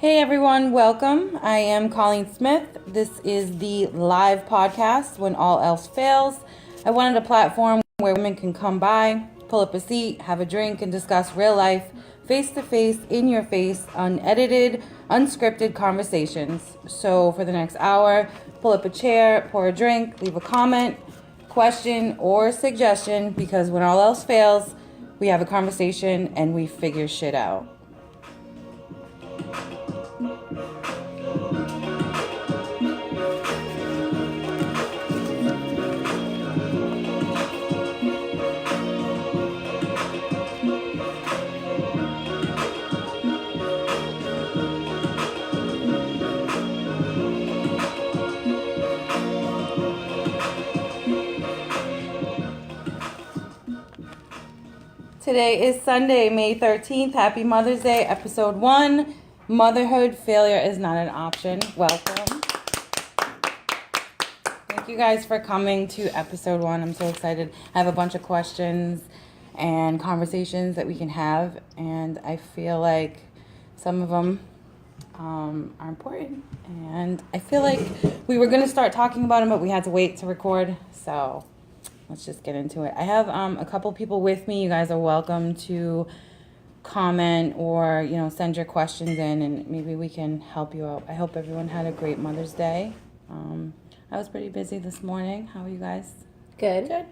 Hey everyone, welcome. I am Colleen Smith. This is the live podcast, When All Else Fails. I wanted a platform where women can come by, pull up a seat, have a drink, and discuss real life, face-to-face, in your face, unedited, unscripted conversations. So for the next hour, pull up a chair, pour a drink, leave a comment, question, or suggestion, because when all else fails, we have a conversation and we figure shit out. Today is Sunday, May 13th. Happy Mother's Day, episode 1. Motherhood, failure is not an option. Welcome. Thank you guys for coming to episode 1. I'm so excited. I have a bunch of questions and conversations that we can have, and I feel like some of them are important. And I feel like we were going to start talking about them, but we had to wait to record, so let's just get into it. I have a couple people with me. You guys are welcome to comment or, send your questions in, and maybe we can help you out. I hope everyone had a great Mother's Day. I was pretty busy this morning. How are you guys? Good.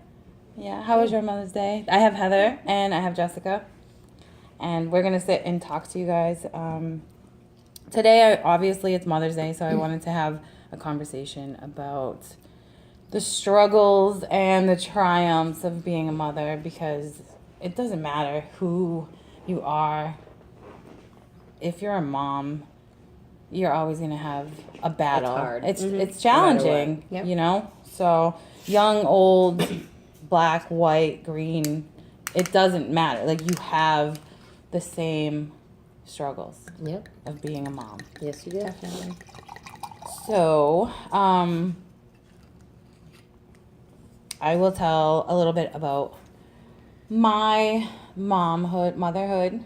Yeah. How was your Mother's Day? I have Heather and I have Jessica, and we're going to sit and talk to you guys. Today, obviously, it's Mother's Day, so I wanted to have a conversation about the struggles and the triumphs of being a mother, because it doesn't matter who you are. If you're a mom, you're always going to have a battle. It's hard. It's challenging, Yep. So young, old, black, white, green, it doesn't matter. Like, you have the same struggles of being a mom. Yes, you do. Definitely. So, I will tell a little bit about my motherhood.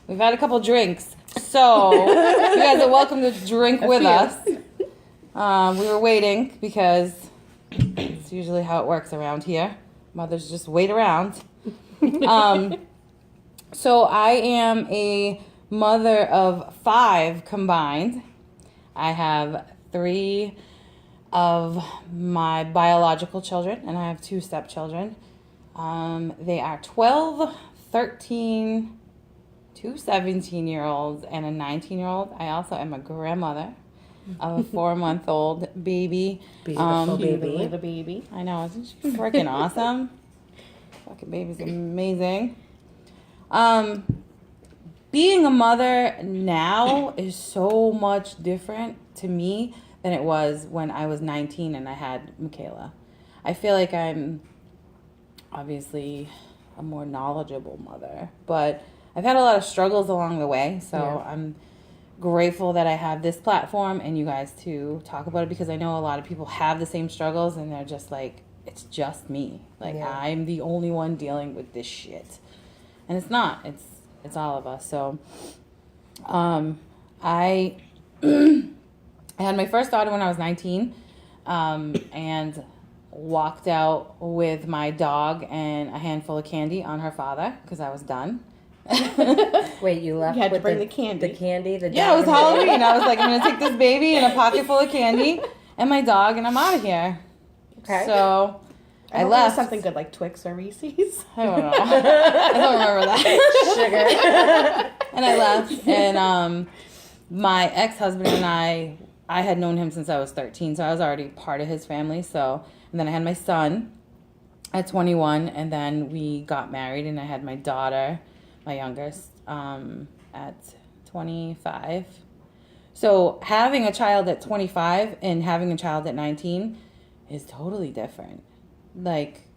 We've had a couple drinks, so you guys are welcome to drink with us. We were waiting because it's usually how it works around here. Mothers just wait around. So I am a mother of 5 combined. I have 3 of my biological children, and I have 2 stepchildren. They are 12, 13, 2 17-year-olds, and a 19-year-old. I also am a grandmother of a 4-month-old baby. Beautiful baby. Little baby. I know, isn't she freaking awesome? Fucking baby's amazing. Being a mother now is so much different to me than it was when I was 19 and I had Michaela. I feel like I'm obviously a more knowledgeable mother, but I've had a lot of struggles along the way, so I'm grateful that I have this platform and you guys to talk about it, because I know a lot of people have the same struggles and they're just like, it's just me. Like, I'm the only one dealing with this shit. And it's not. It's all of us. So I had my first daughter when I was 19, and walked out with my dog and a handful of candy on her father because I was done. Wait, you left You had to with bring the candy. The candy? Yeah, it was Halloween. I was like, I'm going to take this baby and a pocket full of candy and my dog, and I'm out of here. Okay. So I left left. something good like Twix or Reese's. I don't know. I don't remember that. Sugar. And I left, and my ex-husband and I had known him since I was 13, so I was already part of his family. So, and then I had my son at 21, and then we got married, and I had my daughter, my youngest, at 25. So having a child at 25 and having a child at 19 is totally different. Like,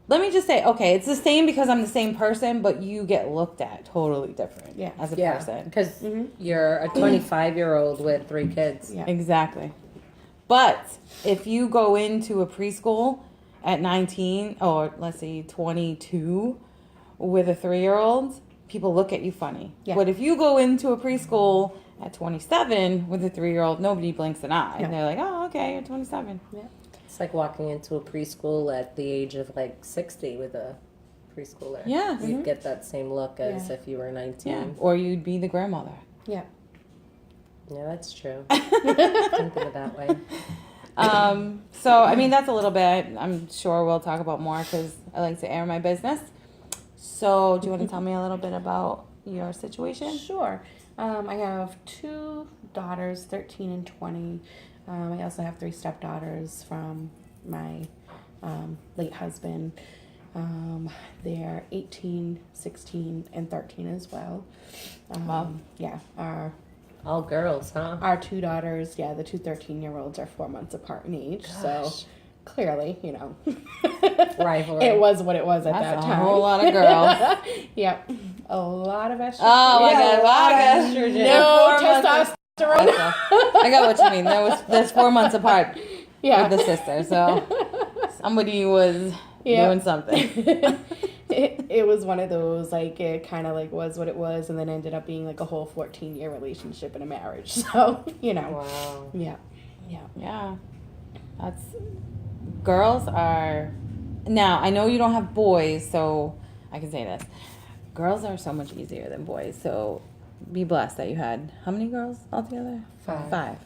let me just say, okay, it's the same because I'm the same person, but you get looked at totally different as a person. Because you're a 25-year-old with 3 kids. Yeah. Exactly. But if you go into a preschool at 19, or let's say 22, with a 3-year-old, people look at you funny. Yeah. But if you go into a preschool at 27 with a 3-year-old, nobody blinks an eye. No. They're like, oh, okay, you're 27. Yeah. It's like walking into a preschool at the age of like 60 with a preschooler. Yes. You'd get that same look as Yeah. if you were 19. Yeah. Or you'd be the grandmother. Yeah. Yeah, that's true. Didn't think of it that way. So, I mean, that's a little bit. I'm sure we'll talk about more because I like to air my business. So, do you want to tell me a little bit about your situation? Sure. I have 2 daughters, 13 and 20. I also have 3 stepdaughters from my late husband. They're 18, 16, and 13 as well. Wow. Yeah. All girls, huh? Our 2 daughters, the 2 13-year-olds are 4 months apart in age. So Gosh. clearly, Rivalry. it was what it was at that That's a time. whole lot of girls. Yep. A lot of estrogen. Oh my God, a a lot of estrogen. No 4 months testosterone. I got what you mean. There's 4 months apart Yeah. with the sister. So, somebody was doing something. It was one of those, like, it kind of like was what it was, and then ended up being like a whole 14-year relationship and a marriage. So, Wow. yeah. Yeah. That's girls are now, I know you don't have boys, so I can say this. Girls are so much easier than boys. So be blessed that you had how many girls altogether? 5. 5.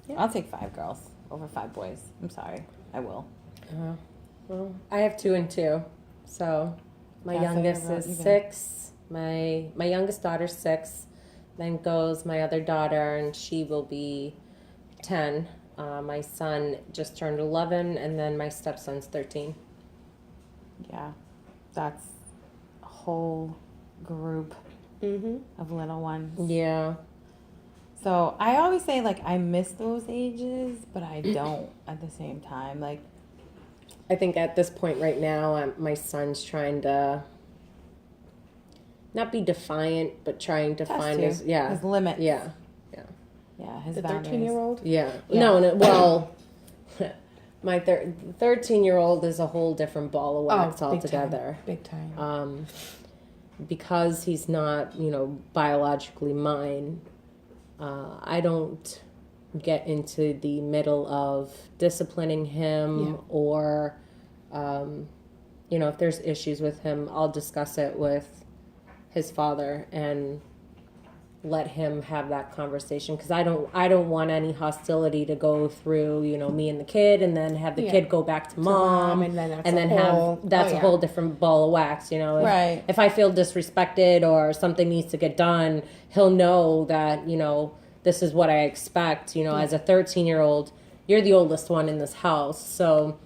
Yeah. I'll take 5 girls over 5 boys. I'm sorry. I will. Well, I have 2 and 2. So my Yeah, so youngest you're is even. 6. My youngest daughter's 6. Then goes my other daughter, and she will be 10. My son just turned 11, and then my stepson's 13. Yeah. That's a whole group Mm-hmm. of little ones. Yeah. So I always say, like, I miss those ages, but I don't at the same time. Like, I think at this point right now, my son's trying to not be defiant, but trying to find his his limits. yeah. Yeah, his The boundaries. 13-year-old? Yeah. Yeah. No, well, my 13-year-old is a whole different ball of wax big altogether. Big time. Because he's not, biologically mine, I don't get into the middle of disciplining him Yeah. or, if there's issues with him, I'll discuss it with his father and let him have that conversation, because I don't want any hostility to go through me and the kid, and then have the Yeah. kid go back to mom, and then that's and a then whole- have a yeah. whole different ball of wax. Right. If I feel disrespected or something needs to get done, he'll know that this is what I expect. As a 13-year-old, you're the oldest one in this house, so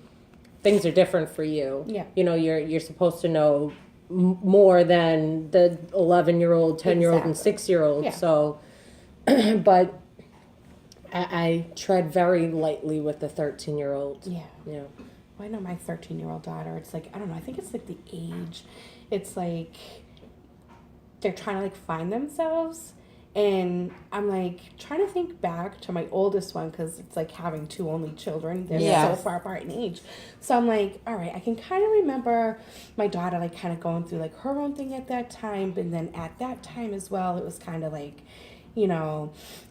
things are different for you. Yeah. You're supposed to know more than the 11-year-old, 10-year-old, and Exactly. 6-year-old. Yeah. So, but I tread very lightly with the 13-year-old. Yeah. Yeah. Well, I know my 13-year-old daughter, it's like, I don't know, I think it's like the age. It's like they're trying to like find themselves. And I'm like trying to think back to my oldest one, because it's like having 2 only children. They're Yes. so far apart in age. So I'm like, all right, I can kind of remember my daughter like kind of going through like her own thing at that time. But then at that time as well, it was kind of like,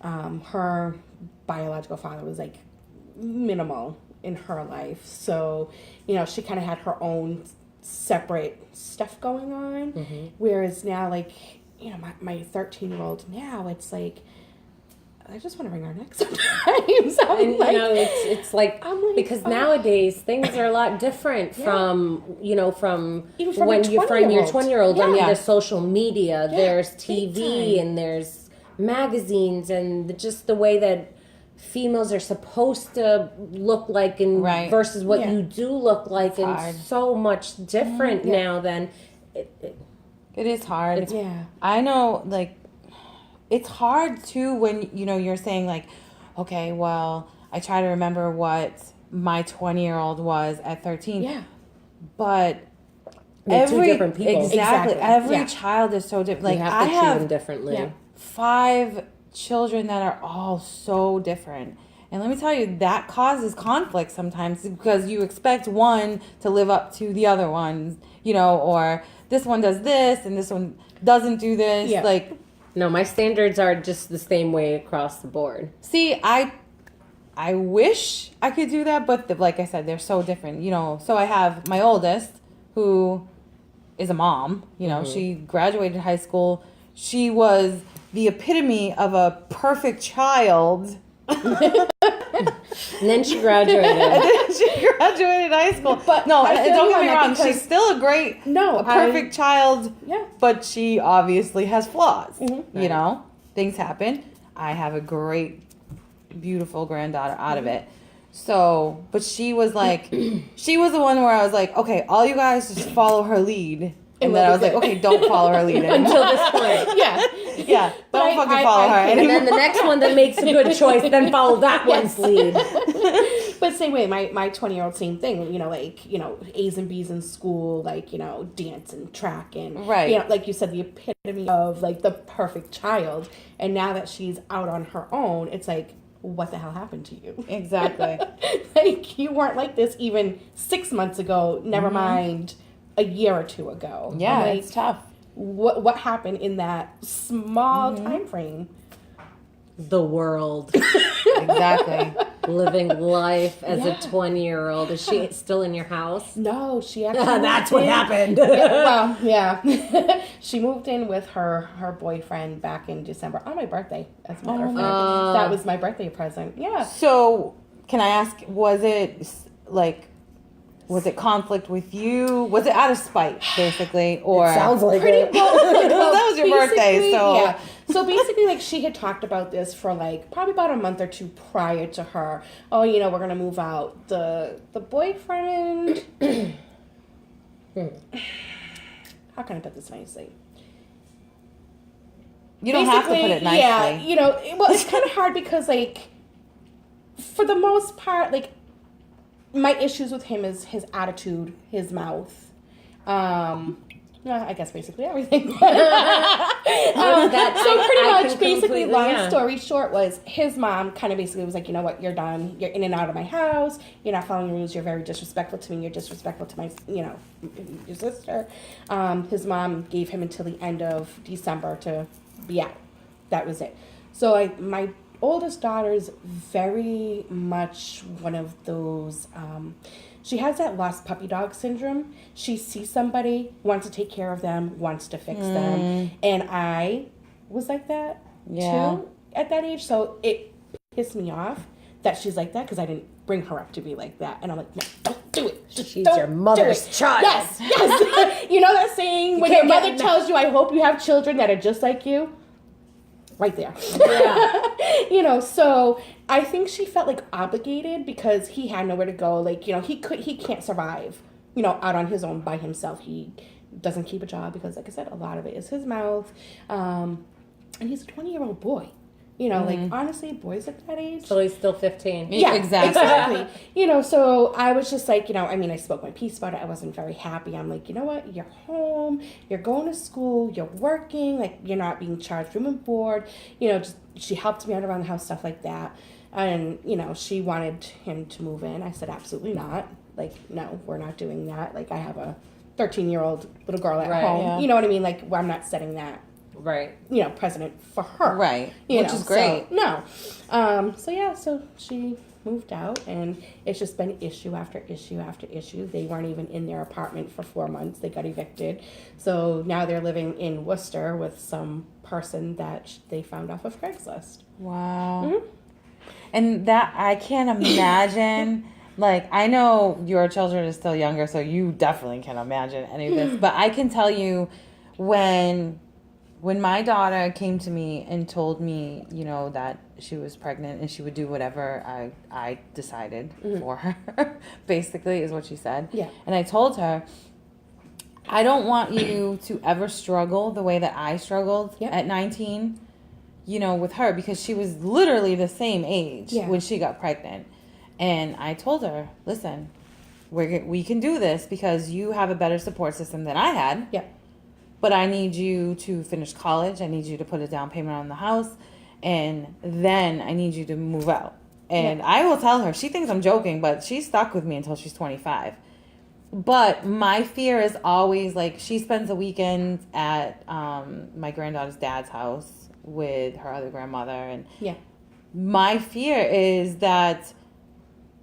her biological father was like minimal in her life. So, she kind of had her own separate stuff going on. Mm-hmm. Whereas now, like, my 13-year-old now, it's like, I just want to wring her neck sometimes. I'm And like, it's like, I'm like, because oh. nowadays things are a lot different from Even from when a you're from your 20-year-old. 20-year-old. I mean, Yeah. there's social media, there's big TV, time. and there's magazines, and just the way that females are supposed to look like and Right. versus what Yeah. you do look like, and hard. so much different Yeah. now than It is hard. It's- yeah. I know, like, it's hard too when, you're saying, like, okay, well, I try to remember what my 20-year-old was at 13. Yeah. But They're two different people. Exactly. Exactly. Every Yeah. child is so different. Like, you have I to treat them have differently. Yeah. 5 children that are all so different. And let me tell you, that causes conflict sometimes, because you expect one to live up to the other ones, or this one does this and this one doesn't do this. Yeah. Like, No, my standards are just the same way across the board. see, I wish I could do that, but like I said, they're so different. You know, so I have my oldest who is a mom. You know, she graduated high school. She was the epitome of a perfect child. And then she graduated. And then she graduated high school. But no, I feel don't you get me on that wrong. because- She's still a perfect child. Yeah. But she obviously has flaws. You Right. know, things happen. I have a great, beautiful granddaughter out of it. So, but she was like, she was the one where I was like, okay, all you guys just follow her lead. And then I was like, okay, don't follow her lead anymore. Until this point. Yeah. Yeah, But don't fucking follow her And anymore. then the next one that makes a good choice, then follow that one's lead. But same way, my 20-year-old, same thing, you know, like, you know, A's and B's in school, like, you know, dance and track and, Right. you know, like you said, the epitome of, like, the perfect child. And now that she's out on her own, it's like, what the hell happened to you? Exactly. Like, you weren't like this even 6 months ago, never mind a year or two ago. Yeah, Like, it's tough. what happened in that small time frame? The world. Exactly. Living life as Yeah. a 20-year-old. Is she still in your house? No, she actually That's moved what in. happened. Well, yeah. She moved in with her boyfriend back in December on my birthday, as a matter of fact. That was my birthday present. Yeah. So, can I ask, was it conflict with you? Was it out of spite, basically? Or like Pretty it. well. Well, that was your birthday, Basically, so yeah. So basically, like, she had talked about this for like probably about a month or two prior to her. Oh, you know, we're gonna move out. The boyfriend. How can I put this nicely? you don't have to put it nicely. Yeah, you know, well, it's kind of hard because, like, for the most part, like, my issues with him is his attitude, his mouth. I guess basically everything. So pretty much, basically, long story short, was his mom kind of basically was like, you know what, you're done. You're in and out of my house. You're not following rules. You're very disrespectful to me. You're disrespectful to my, you know, your sister. His mom gave him until the end of December to be out. That was it. So my oldest daughter's very much one of those, she has that lost puppy dog syndrome. She sees somebody, wants to take care of them, wants to fix them. And I was like that too at that age. So it pissed me off that she's like that because I didn't bring her up to be like that. And I'm like, no, don't do it. She's don't your mother's do it. child. Yes. You know that saying, when your can't get mother tells you, I hope you have children that are just like you? Right there. Yeah. You know, so I think she felt like obligated because he had nowhere to go. Like, you know, he can't survive, you know, out on his own by himself. He doesn't keep a job because, like I said, a lot of it is his mouth. And he's a 20-year-old boy. You know, like, honestly, boys at that age. So he's still 15. Yeah, exactly. You know, so I was just like, you know, I mean, I spoke my piece about it. I wasn't very happy. I'm like, you know what? You're home. You're going to school. You're working. Like, you're not being charged room and board. You know, just she helped me out around the house, stuff like that. And, you know, she wanted him to move in. I said, absolutely not. Like, no, we're not doing that. Like, I have a 13-year-old little girl at home. Yeah. You know what I mean? Like, I'm not setting that, Right. you know, precedent for her. Right. You Which know, is great. So, no. So she moved out, and it's just been issue after issue after issue. They weren't even in their apartment for 4 months. They got evicted. So now they're living in Worcester with some person that they found off of Craigslist. Wow. And that, I can't imagine, like, I know your children are still younger, so you definitely can't imagine any of this. But I can tell you when my daughter came to me and told me, you know, that she was pregnant and she would do whatever I decided for her, basically, is what she said. Yeah. And I told her, I don't want you to ever struggle the way that I struggled at 19, you know, with her, because she was literally the same age when she got pregnant. And I told her, listen, we can do this because you have a better support system than I had. Yeah. But I need you to finish college. I need you to put a down payment on the house. And then I need you to move out. And I will tell her, she thinks I'm joking, but she's stuck with me until she's 25. But my fear is always like she spends the weekend at my granddaughter's dad's house with her other grandmother, and Yeah. my fear is that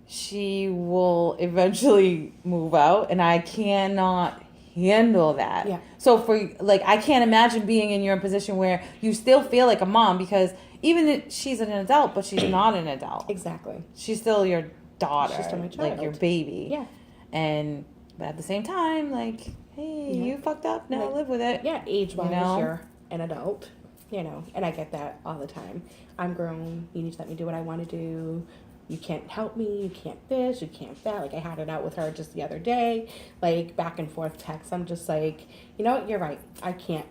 she will eventually move out, and I cannot handle that. Yeah. So for like, I can't imagine being in your position where you still feel like a mom, because even if she's an adult, but she's not an adult. Exactly. She's still your daughter, She's still my like your child. baby. Yeah. And but at the same time, like, hey, Yeah. you fucked up. Now Like, live with it. Yeah, age-wise, You know? you're an adult, and I get that all the time. I'm grown. You need to let me do what I want to do. You can't help me. You can't this. You can't that. Like, I had it out with her just the other day, like, back and forth text. I'm just like, you know what? You're right. I can't.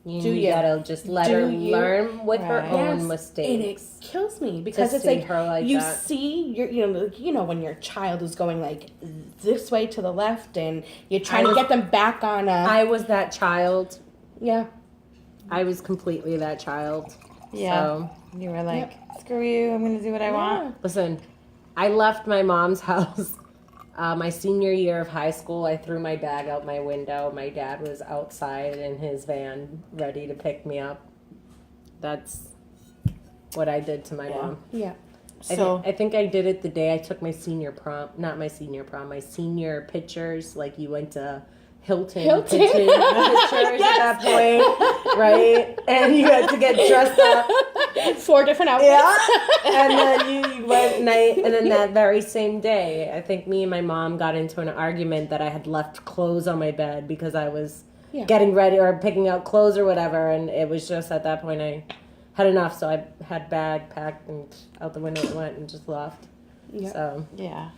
You gotta just let Do her you? learn with her Right. own And it mistakes. kills me because To it's see like her like you that. see when your child is going like this way to the left and you're trying to get them back on a I was that child. yeah. I was completely that child. Yeah. So, You were like, screw you. I'm gonna do what I want. listen, I left my mom's house my senior year of high school. I threw my bag out my window. My dad was outside in his van ready to pick me up. That's what I did to my mom. Yeah. So I think I did it the day I took my senior prom. Not my senior prom. My senior pictures. Like, you went to Hilton. Pictures at that point, right? And you had to get dressed up. 4 different outfits. Yeah. And then you went night, and then that very same day, I think me and my mom got into an argument that I had left clothes on my bed because I was Yeah. getting ready or picking out clothes or whatever, and it was just at that point I had enough, so I had bag packed and out the window and went and just left. Yeah. So yeah.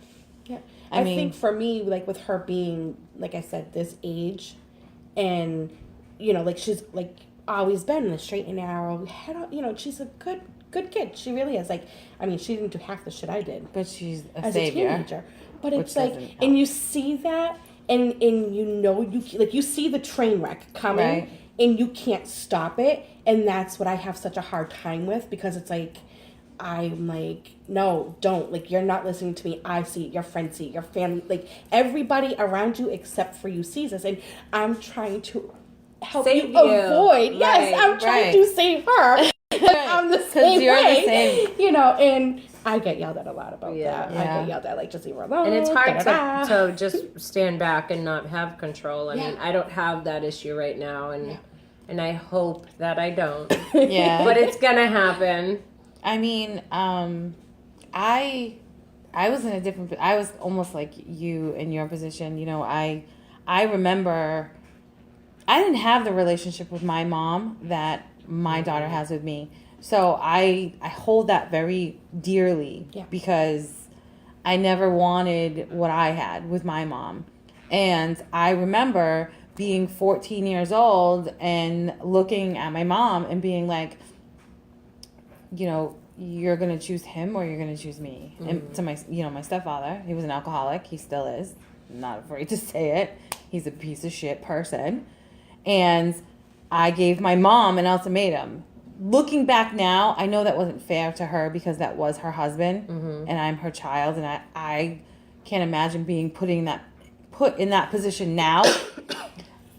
Yeah. I I mean- think for me, like with her being, like I said, this age, and like she's like always been the straight and narrow head on, she's a good kid. She really is. Like, I mean, she didn't do half the shit I did But she's a as savior. a teenager. But which it's like, doesn't help. and you see that, and you see the train wreck coming, Right. and you can't stop it, and that's what I have such a hard time with, because it's like, I'm like, no, don't. Like, you're not listening to me. I see it. Your friends see it. Your family, like, everybody around you except for you sees this. And I'm trying to help Save you you. avoid. Yes, Right, I'm trying right. to save her. But I'm the same you're the way. same. And I get yelled at a lot about Yeah. that. I Yeah. get yelled at, like, just leave her alone. and it's hard da-da-da. to just stand back and not have control. I mean, I don't have that issue right now, and I hope that I don't. Yeah. But it's gonna happen. I mean, I was in a different. I was almost like you in your position. I remember I didn't have the relationship with my mom that my daughter has with me. So I hold that very dearly because I never wanted what I had with my mom. And I remember being 14 years old and looking at my mom and being like, you're going to choose him or you're going to choose me. And to my stepfather, he was an alcoholic. He still is. I'm not afraid to say it. He's a piece of shit person. And I gave my mom an ultimatum. Looking back now, I know that wasn't fair to her because that was her husband and I'm her child. And I can't imagine being put in that position now.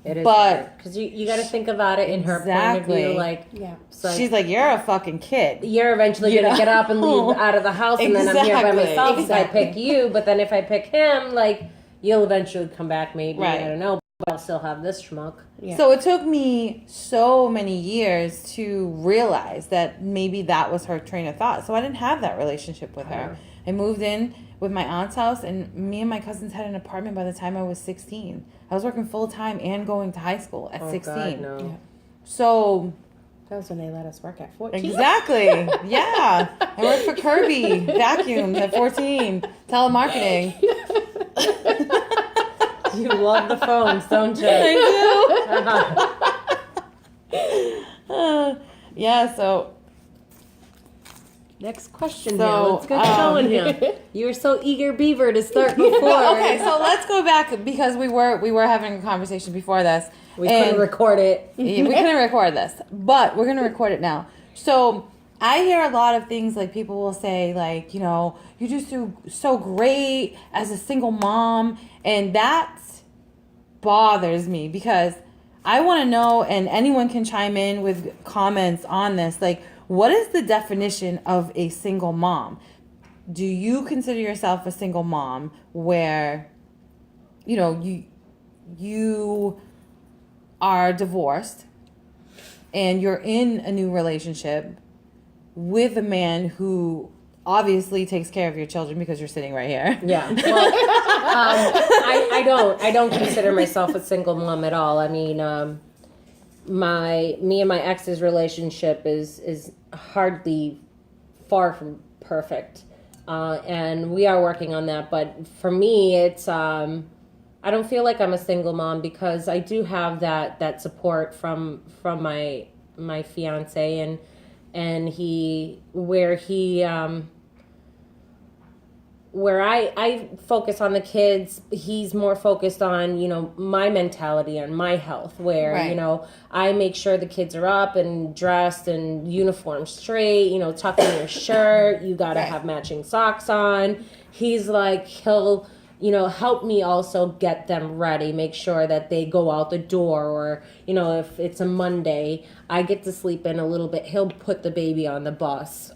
It is, But because you got to think about it in her point of Exactly. view. Like, Yeah. it's like, she's like, you're a fucking kid. you're eventually going to get up and leave out of the house, and then I'm here by Exactly. myself if I Exactly. pick you. But then if I pick him, like, you'll eventually come back, maybe. Right. I don't know. But I'll still have this schmuck. Yeah. So it took me so many years to realize that maybe that was her train of thought. So I didn't have that relationship with her. I moved in with my aunt's house, and me and my cousins had an apartment by the time I was 16. I was working full time and going to high school at 16. God, no. Yeah. So That was when they let us work at 14. exactly, yeah. I worked for Kirby Vacuums at 14, telemarketing. You love the phones, don't you? I do. Yeah. So Next question So, here. Let's get going here. You were so eager, Beaver, to start before. okay, so let's go back because we were having a conversation before this. We couldn't record it. Yeah, we couldn't record this, but we're gonna record it now. So I hear a lot of things like people will say like, you just do so great as a single mom, and that bothers me because I want to know, and anyone can chime in with comments on this, like, what is the definition of a single mom? Do you consider yourself a single mom where, you are divorced and you're in a new relationship with a man who obviously takes care of your children because you're sitting right here? Yeah. Well, I don't consider myself a single mom at all. I mean, me and my ex's relationship is hardly far from perfect, and we are working on that. But for me, it's I don't feel like I'm a single mom because I do have that support from my fiance, and where I focus on the kids, he's more focused on, my mentality and my health, where, Right. I make sure the kids are up and dressed and uniform straight, tuck in your shirt, you got to Right. have matching socks on. He's like, he'll, help me also get them ready, make sure that they go out the door, or, if it's a Monday, I get to sleep in a little bit, he'll put the baby on the bus.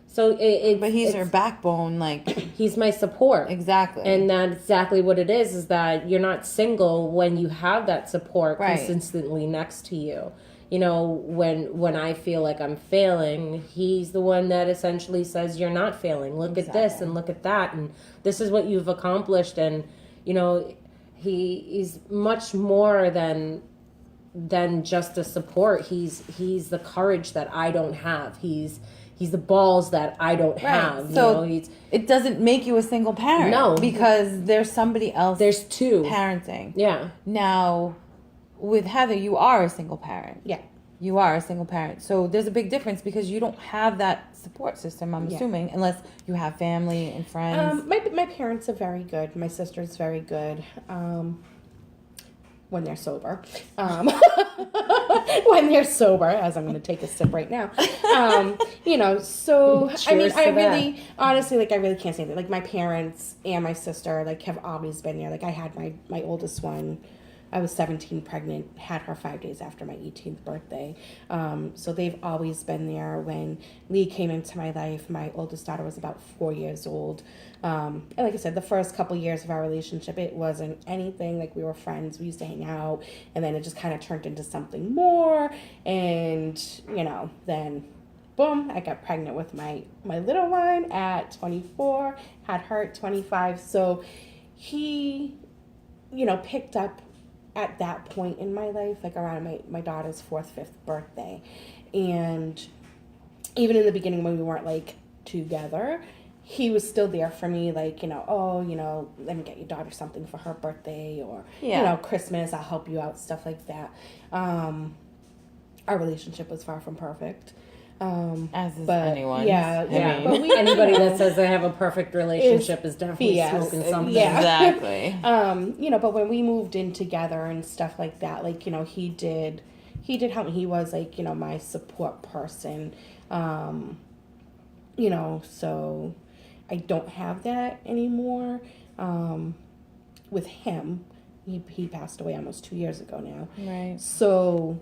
So But he's your backbone, like, he's my support. exactly. And that's exactly what it is that you're not single when you have that support Right. consistently next to you. When I feel like I'm failing, he's the one that essentially says, you're not failing. Look at this and look at that. And this is what you've accomplished. And, he's much more than just a support. He's the courage that I don't have. He's the balls that I don't have. So He's it doesn't make you a single parent. No. Because there's somebody else there's two. parenting. Yeah. Now, with Heather, you are a single parent. Yeah. You are a single parent. So there's a big difference because you don't have that support system, I'm assuming, unless you have family and friends. My parents are very good. My sister's very good. When they're sober. When they're sober, as I'm going to take a sip right now. So, I mean, Cheers to that. honestly, I really can't say that. Like, my parents and my sister, have always been there. Like, I had my oldest one, I was 17 pregnant, had her 5 days after my 18th birthday. So they've always been there. When Lee came into my life, my oldest daughter was about 4 years old. And like I said, the first couple years of our relationship, it wasn't anything. Like, we were friends, we used to hang out, and then it just kind of turned into something more. And, then boom, I got pregnant with my little one at 24, had her at 25. So he, picked up at that point in my life, like around my daughter's 4th, 5th birthday. And even in the beginning when we weren't together, he was still there for me, let me get your daughter something for her birthday, or, Christmas, I'll help you out, stuff like that. Our relationship was far from perfect. As is but anyone's. yeah, I mean. but we, Anybody that says they have a perfect relationship is definitely BS. smoking something. Yeah. Exactly. But when we moved in together and stuff like that, he did help me. He was my support person. So I don't have that anymore. With him, he passed away almost 2 years ago now. Right. So,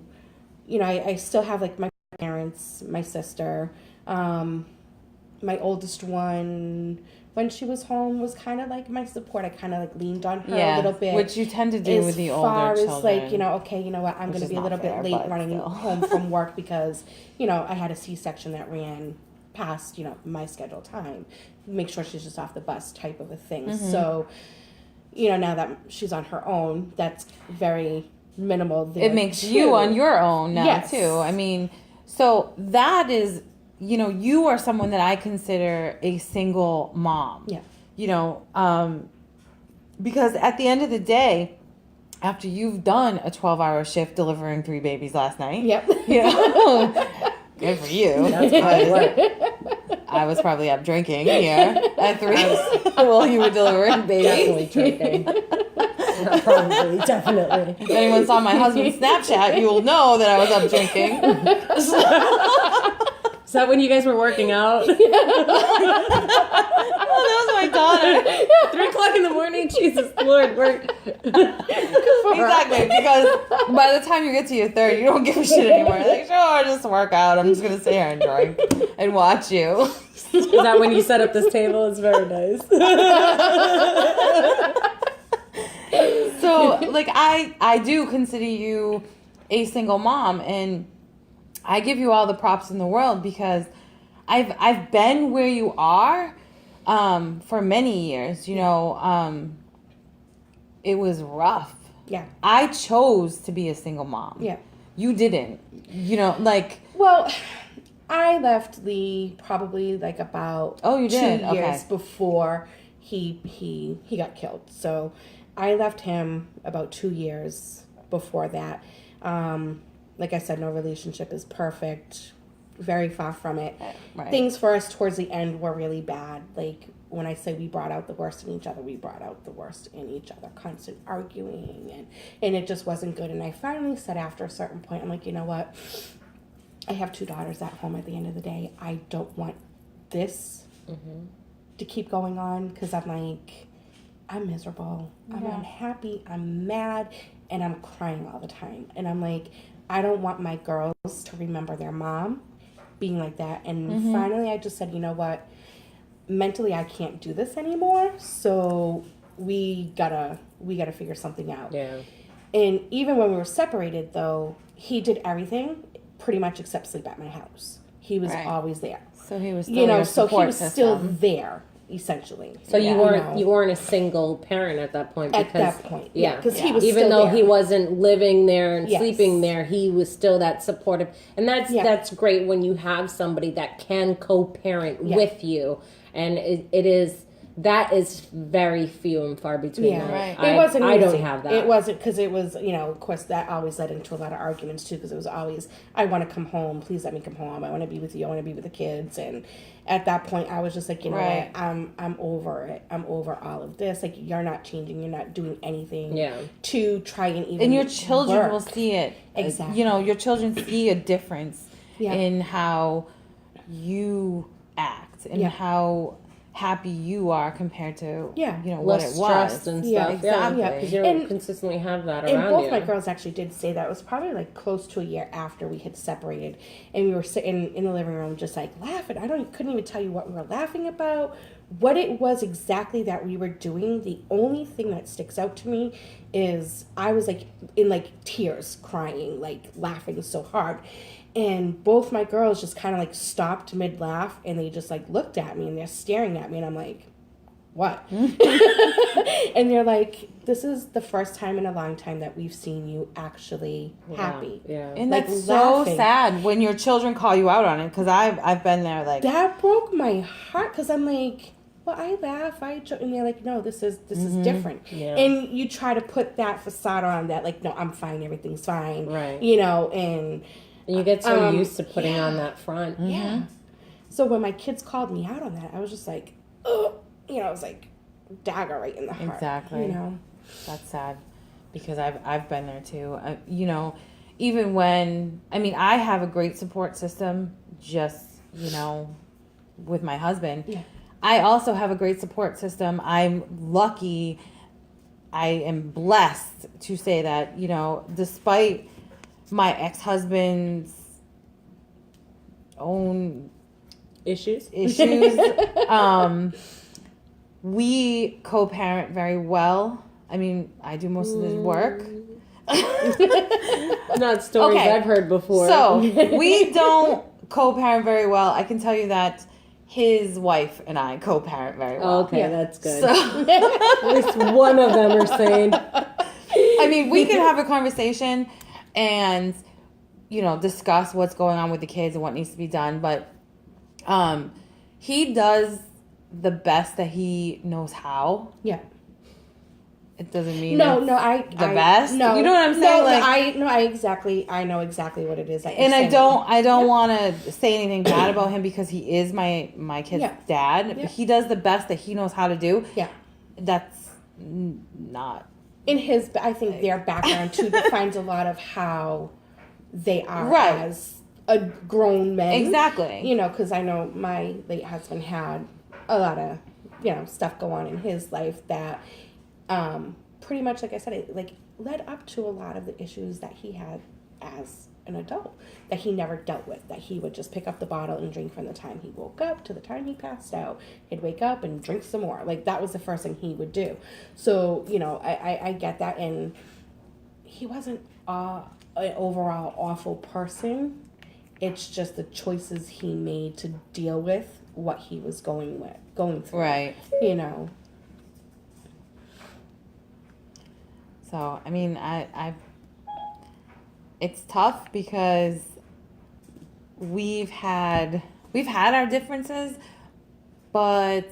I still have my parents, my sister, my oldest one, when she was home, was kind of my support. I kind of leaned on her a little bit, which you tend to do with the older children. As far as okay, you know what, I'm going to be a not little fair, bit late but running still. home from work because, I had a C-section that ran past, my scheduled time. Make sure she's just off the bus type of a thing. Mm-hmm. So, now that she's on her own, that's very minimal there. It makes too. you on your own now, Yes. too. I mean, so that is, you are someone that I consider a single mom. Yeah. Because at the end of the day, after you've done a 12-hour shift delivering 3 babies last night, Yep. good for you. That's probably what. I was probably up drinking here at 3 while you were delivering babies. Definitely drinking. Probably, definitely. If anyone saw my husband's Snapchat, you will know that I was up drinking. Is that when you guys were working out? Oh, that was my daughter. 3 o'clock in the morning? Jesus Lord, work. Exactly, because by the time you get to your third, you don't give a shit anymore. You're like, sure, just work out. I'm just going to sit here and drink and watch you. Is that when you set up this table? It's very nice. So, like, I do consider you a single mom, and I give you all the props in the world because I've been where you are for many years. You know, it was rough. Yeah. I chose to be a single mom. Yeah. You didn't. You know, like. Well, I left Lee probably like about Oh, you did? 2 years Okay. before he got killed. So I left him about 2 years before that. Like I said, no relationship is perfect. Very far from it. Right. Things for us towards the end were really bad. Like when I say we brought out the worst in each other, we brought out the worst in each other. Constant arguing and it just wasn't good. And I finally said after a certain point, I'm like, you know what? I have 2 daughters at home at the end of the day. I don't want this to keep going on because I'm like, I'm miserable. I'm unhappy. I'm mad. And I'm crying all the time. And I'm like, I don't want my girls to remember their mom being like that. And finally I just said, you know what? Mentally, I can't do this anymore. So we gotta figure something out. Yeah. And even when we were separated, though, he did everything pretty much except sleep at my house. He was Right. always there. So he was still You know, your so he support was system. still there, essentially. So Yeah. you weren't a single parent at that point At because that point, yeah, because he was even still though there. he wasn't living there and Yes. sleeping there, he was still that supportive, and that's great when you have somebody that can co-parent with you, and that is very few and far between. Yeah, right. It wasn't I easy. don't have that. It wasn't because it was, you know, of course, that always led into a lot of arguments too. Because it was always, I want to come home. Please let me come home. I want to be with you. I want to be with the kids. And at that point, I was just like, you know Right. what? I'm over it. I'm over all of this. Like, you're not changing. You're not doing anything. Yeah. To try and even. And your children work. will see it. Exactly. You know, your children see a difference Yeah. in how you act and Yeah. how happy you are compared to Yeah. you know what Less it was. stress and Yeah, stuff. exactly. Yeah, because you don't And- consistently have that And around both you. my girls actually did say that. It was probably like close to a year after we had separated, and we were sitting in the living room just like laughing. Couldn't even tell you what we were laughing about, what it was exactly that we were doing. The only thing that sticks out to me is I was like in like tears, crying, like laughing so hard. And both my girls just kind of like stopped mid laugh and they just like looked at me and they're staring at me and I'm like, what? And they're like, this is the first time in a long time that we've seen you actually happy. Yeah. And Like, that's so laughing. sad when your children call you out on it because I've been there like That broke my heart because I'm like, well, I laugh, and they're like, no, this is different. Yeah. And you try to put that facade on that, like, no, I'm fine, everything's fine, Right. You know, and And you get so used to putting on that front. yeah. So when my kids called me out on that, I was just like, oh, you know, I was like, dagger right in the heart. Exactly. You know. That's sad because I've been there too. You know, even when I have a great support system just, you know, with my husband. Yeah. I also have a great support system. I'm lucky. I am blessed to say that, you know, despite my ex-husband's own Issues? we co-parent very well. I mean, I do most of the work. Not stories Okay. I've heard before. So we don't co-parent very well. I can tell you that his wife and I co-parent very well. Okay, Yeah. that's good. So, At least one of them are sane. I mean, we can have a conversation and, you know, discuss what's going on with the kids and what needs to be done. But he does the best that he knows how. Yeah. It doesn't mean No, it's I the best. No, You know what I'm saying? I know exactly what it is. That you're And I saying. don't want to say anything bad about him because he is my kid's Yeah. dad. Yeah. But he does the best that he knows how to do. Yeah. That's not. In I think their background too defines a lot of how they are Right. as a grown men. Exactly. You know, because I know my late husband had a lot of, stuff go on in his life that pretty much, like I said, it like led up to a lot of the issues that he had as an adult that he never dealt with, that he would just pick up the bottle and drink from the time he woke up to the time he passed out. He'd wake up and drink some more. Like, that was the first thing he would do. So, I get that. And he wasn't an overall awful person. It's just the choices he made to deal with what he was going through. Right. So, I mean, it's tough because we've had our differences, but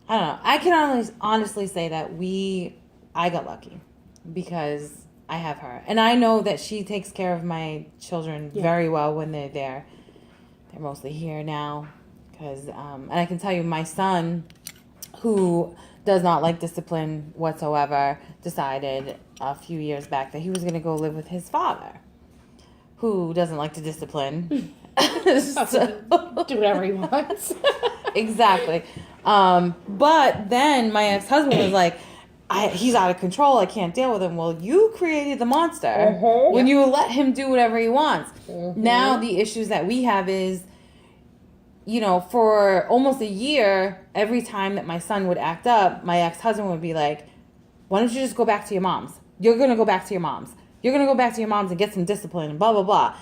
I don't know. I can honestly say that I got lucky because I have her, and I know that she takes care of my children very well when they're there. They're mostly here now because, and I can tell you, my son, who does not like discipline whatsoever, decided a few years back that he was going to go live with his father, who doesn't like to discipline. So, do whatever he wants. Exactly. But then my ex-husband was like, he's out of control. I can't deal with him. Well, you created the monster when you let him do whatever he wants. Now the issues that we have is, for almost a year, every time that my son would act up, my ex-husband would be like, why don't you just go back to your mom's? You're going to go back to your mom's. You're going to go back to your mom's and get some discipline and blah, blah, blah.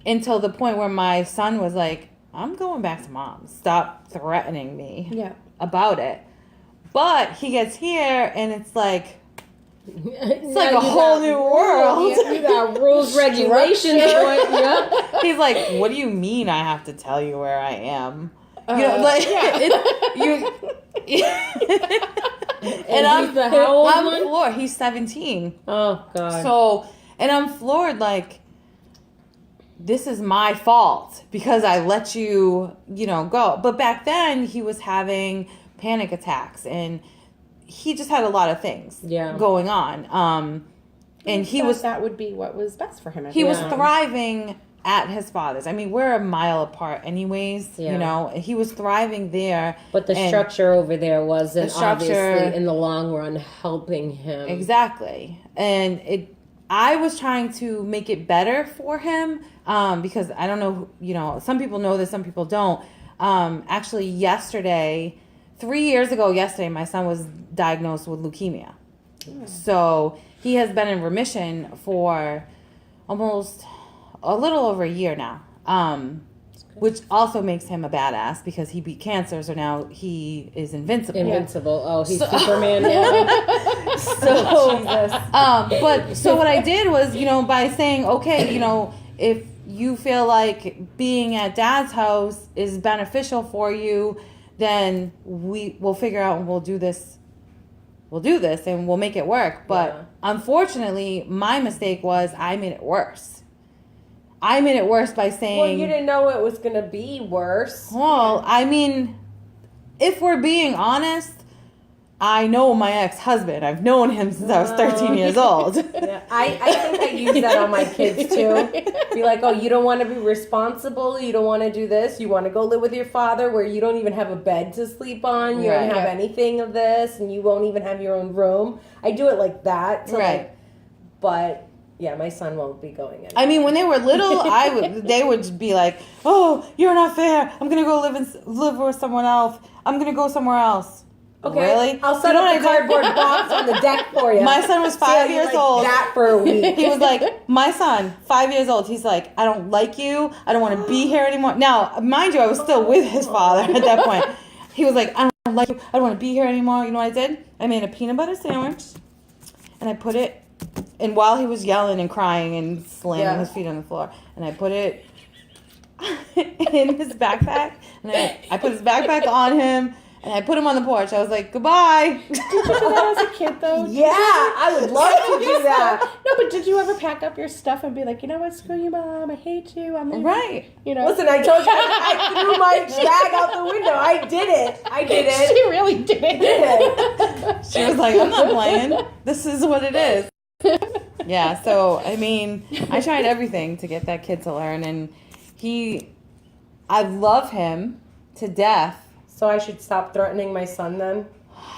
Until the point where my son was like, I'm going back to mom's. Stop threatening me about it. But he gets here and it's like a whole new world. You got rules, regulations. He's like, what do you mean I have to tell you where I am? And I'm floored. He's 17. Oh, God. So, and I'm floored, like, this is my fault because I let you, go. But back then, he was having panic attacks and he just had a lot of things going on. And that would be what was best for him. He was thriving at his father's. I mean, we're a mile apart anyways, he was thriving there. But the structure over there wasn't obviously in the long run helping him. Exactly. And I was trying to make it better for him because I don't know, some people know this, some people don't. Actually, 3 years ago yesterday, my son was diagnosed with leukemia. So he has been in remission for almost a little over a year now, which also makes him a badass because he beat cancer. So now he is invincible. Oh, he's Superman now. So what I did was, by saying, okay, if you feel like being at Dad's house is beneficial for you, then we'll figure out and we'll do this and we'll make it work. But unfortunately, my mistake was I made it worse. I made it worse by saying... Well, you didn't know it was going to be worse. Well, I mean, if we're being honest, I know my ex-husband. I've known him since I was 13 years old. Yeah, I think I use that on my kids, too. Be like, oh, you don't want to be responsible. You don't want to do this. You want to go live with your father where you don't even have a bed to sleep on. You don't have anything of this, and you won't even have your own room. I do it like that. But... yeah, my son won't be going anywhere. I mean, when they were little, they would be like, "Oh, you're not fair. I'm gonna go live with someone else. I'm gonna go somewhere else." Okay, really? I'll set up a cardboard box on the deck for you. My son was 5 years old. That for a week. He was like, my son, 5 years old. He's like, I don't like you. I don't want to be here anymore. Now, mind you, I was still with his father at that point. He was like, I don't like you. I don't want to be here anymore. You know what I did? I made a peanut butter sandwich, and I put it. And while he was yelling and crying and slamming his feet on the floor, and I put it in his backpack, and I put his backpack on him, and I put him on the porch. I was like, goodbye. Did you do that as a kid, though? Yeah, I would love to do that. No, but did you ever pack up your stuff and be like, you know what, screw you, Mom, I hate you, I'm leaving. Right. Listen, I told you I threw my bag out the window. I did it. She really did. She was like, I'm not playing. This is what it is. Yeah, so, I mean, I tried everything to get that kid to learn, and I love him to death. So I should stop threatening my son then?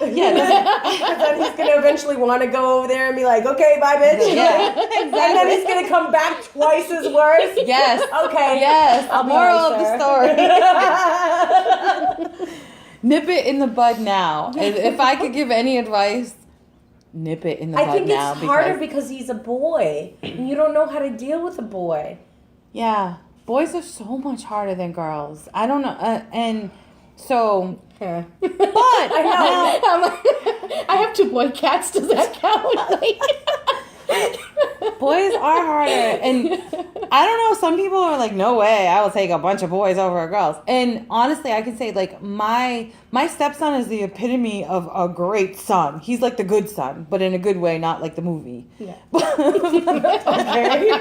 Yeah, Because then he's going to eventually want to go over there and be like, okay, bye, bitch. Yeah, And then he's going to come back twice as worse. yes. Okay. Yes, I'll be moral of nicer. the story. Nip it in the bud now. If I could give any advice, nip it in the I bud think now. it's harder because he's a boy. And you don't know how to deal with a boy. Yeah, boys are so much harder than girls. I don't know, and so. Yeah. But I'm like, I have 2 boy cats. Does that count? Like, boys are harder, and I don't know. Some people are like, "No way, I will take a bunch of boys over girls." And honestly, I can say like my stepson is the epitome of a great son. He's like the good son, but in a good way, not like the movie. yeah. Okay.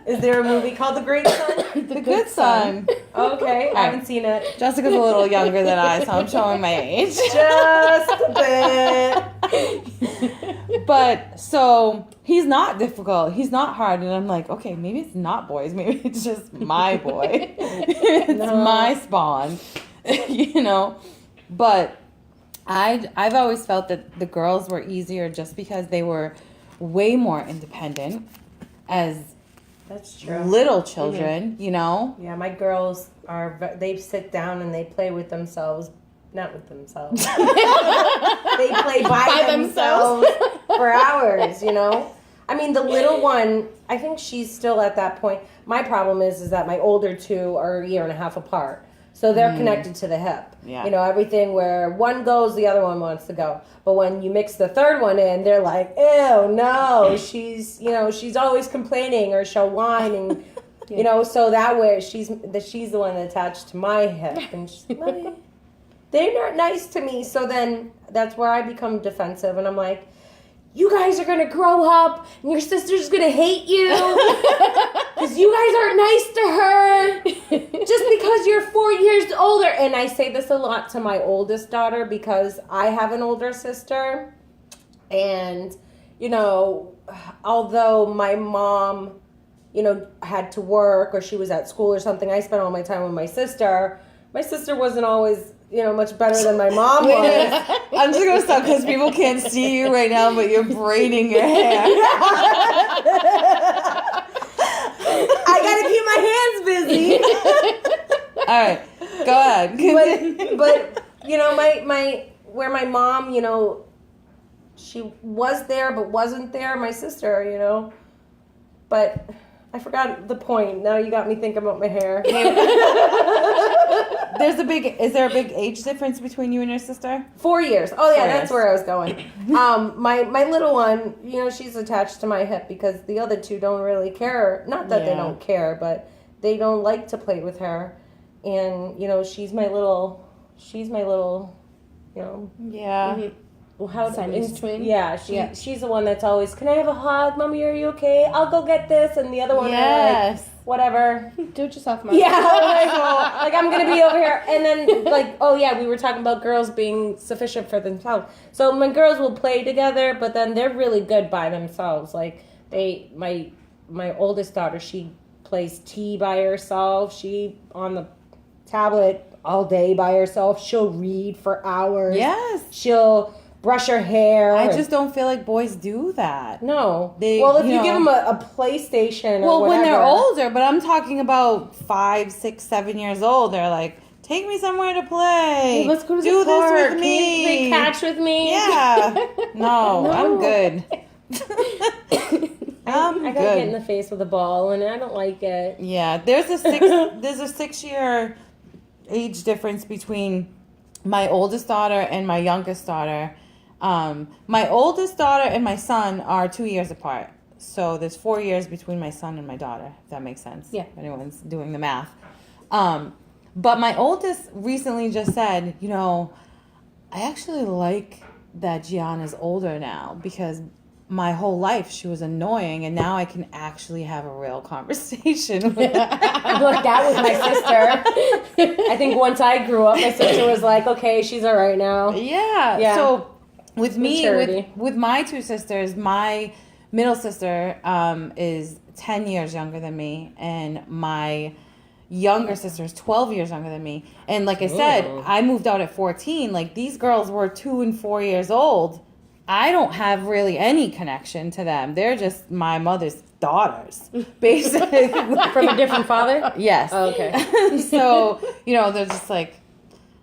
Is there a movie called The Great Son? The good son. Okay, I haven't seen it. Jessica's a little younger than I, so I'm showing my age. Just a bit. But so he's not difficult. He's not hard, and I'm like, okay, maybe it's not boys. Maybe it's just my boy. It's my spawn, you know. But I've always felt that the girls were easier just because they were way more independent as That's true. little children, you know. Yeah, my girls they sit down and they play with themselves. Not with themselves. They play by themselves for hours, you know? I mean, the little one, I think she's still at that point. My problem is that my older 2 are a year and a half apart. So they're connected to the hip. Yeah. You know, everything where one goes, the other one wants to go. But when you mix the third one in, they're like, ew, no, she's always complaining or she'll whine and, you know, so that way she's the one attached to my hip. And she's like, they're not nice to me. So then that's where I become defensive. And I'm like, you guys are going to grow up and your sister's going to hate you because you guys aren't nice to her just because you're 4 years older. And I say this a lot to my oldest daughter because I have an older sister. And, you know, although my mom, you know, had to work or she was at school or something, I spent all my time with my sister. My sister wasn't always, you know, much better than my mom was. I'm just gonna stop because people can't see you right now, but you're braiding your hair. I gotta keep my hands busy. All right, go ahead. But you know, where my mom, you know, she was there but wasn't there. My sister, you know, but I forgot the point. Now you got me thinking about my hair. Is there a big age difference between you and your sister? 4 years. Oh yeah, 4 that's years. where I was going. My little one, you know, she's attached to my hip because the other 2 don't really care. Not that they Yeah. don't care, but they don't like to play with her. And you know, she's my little, you know. Yeah. Well, how Siamese twin? Yeah, she's the one that's always, can I have a hug? Mommy, are you okay? I'll go get this. And the other one, are like, Yes. whatever. Do it yourself, Mom. Yeah, like I'm gonna be over here, and then like, oh yeah, we were talking about girls being sufficient for themselves. So my girls will play together, but then they're really good by themselves. Like my oldest daughter, she plays tea by herself. She on the tablet all day by herself. She'll read for hours. Yes. She'll brush her hair. I just don't feel like boys do that. no. They- Well, if you you know- give them a PlayStation, or Well, whatever, when they're older, but I'm talking about 5, 6, 7 years old. They're like, take me somewhere to play. Let's go to Do the park. this with Can you me. play catch with me? Yeah. No, I'm good. I'm I got hit in good. the face with a ball, and I don't like it. Yeah, there's a 6-year age difference between my oldest daughter and my youngest daughter. My oldest daughter and my son are 2 years apart. So there's 4 years between my son and my daughter, if that makes sense. Yeah. If anyone's doing the math. But my oldest recently just said, you know, I actually like that Gianna's older now because my whole life she was annoying and now I can actually have a real conversation with her. I'm like that with my sister. I think once I grew up, my sister was like, okay, she's all right now. Yeah. Yeah. So with me, Maturity. with my 2 sisters, my middle sister is 10 years younger than me, and my younger sister is 12 years younger than me. And like I said, I moved out at 14. Like, these girls were 2 and 4 years old. I don't have really any connection to them. They're just my mother's daughters, basically. From a different father? Yes. Oh, okay. So, they're just like,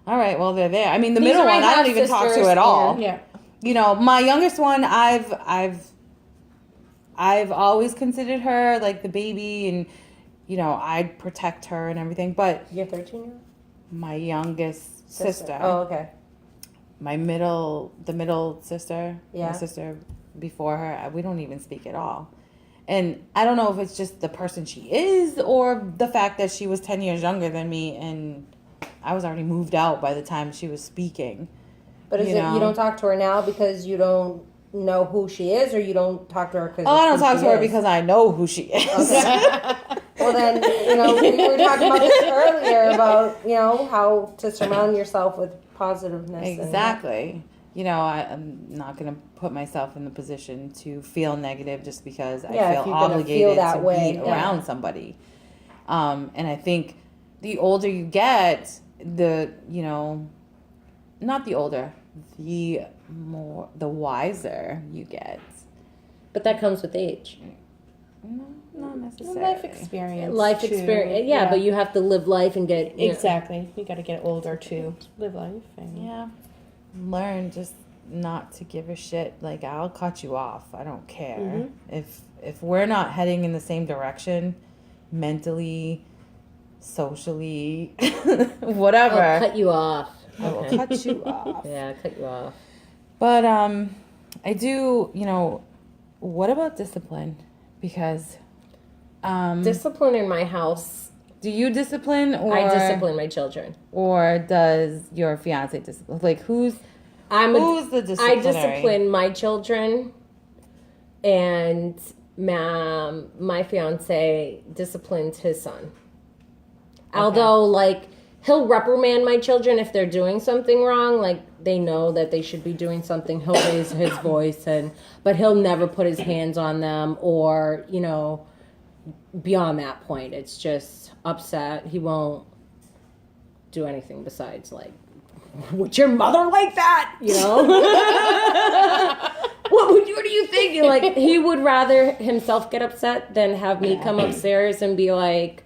all right, well, they're there. I mean, the middle are one, I don't half even talk to sisters, at all. Yeah. My youngest one, I've always considered her like the baby, and I'd protect her and everything. But You're 13-year-old? my youngest sister, Oh, okay. the middle sister, Yeah. my sister before her, we don't even speak at all. And I don't know if it's just the person she is, or the fact that she was 10 years younger than me, and I was already moved out by the time she was speaking. But you don't talk to her now because you don't know who she is, or you don't talk to her because I don't talk to her because I know who she is. Okay. Well, then, we were talking about this earlier about, how to surround yourself with positiveness. Exactly. I'm not going to put myself in the position to feel negative just because I feel obligated to be around somebody. And I think the older you get, not the older, the wiser you get. But that comes with age. No, not necessarily. Life experience. Life too. experience. Yeah, but you have to live life and get... Exactly. You got to get older to live life. And Yeah. Learn just not to give a shit. Like, I'll cut you off. I don't care. Mm-hmm. If we're not heading in the same direction, mentally, socially, whatever, I'll cut you off. I will cut you off. Yeah, cut you off. But I do. What about discipline? Because Discipline in my house. do you discipline, or I discipline my children. or does your fiance discipline? Like, who's the disciplinary? I discipline my children, and my fiance disciplines his son. Although, like, he'll reprimand my children if they're doing something wrong. Like, they know that they should be doing something. He'll raise his voice, but he'll never put his hands on them or, beyond that point. It's just upset. He won't do anything besides, like, would your mother like that? What do you think? Like, he would rather himself get upset than have me come upstairs and be like,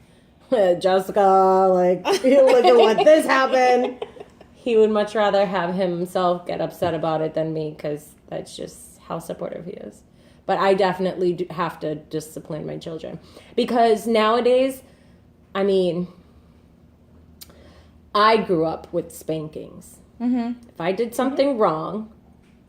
Jessica, like, look at what this happened. He would much rather have himself get upset about it than me, because that's just how supportive he is. But I definitely have to discipline my children, because nowadays, I mean, I grew up with spankings. Mm-hmm. If I did something wrong,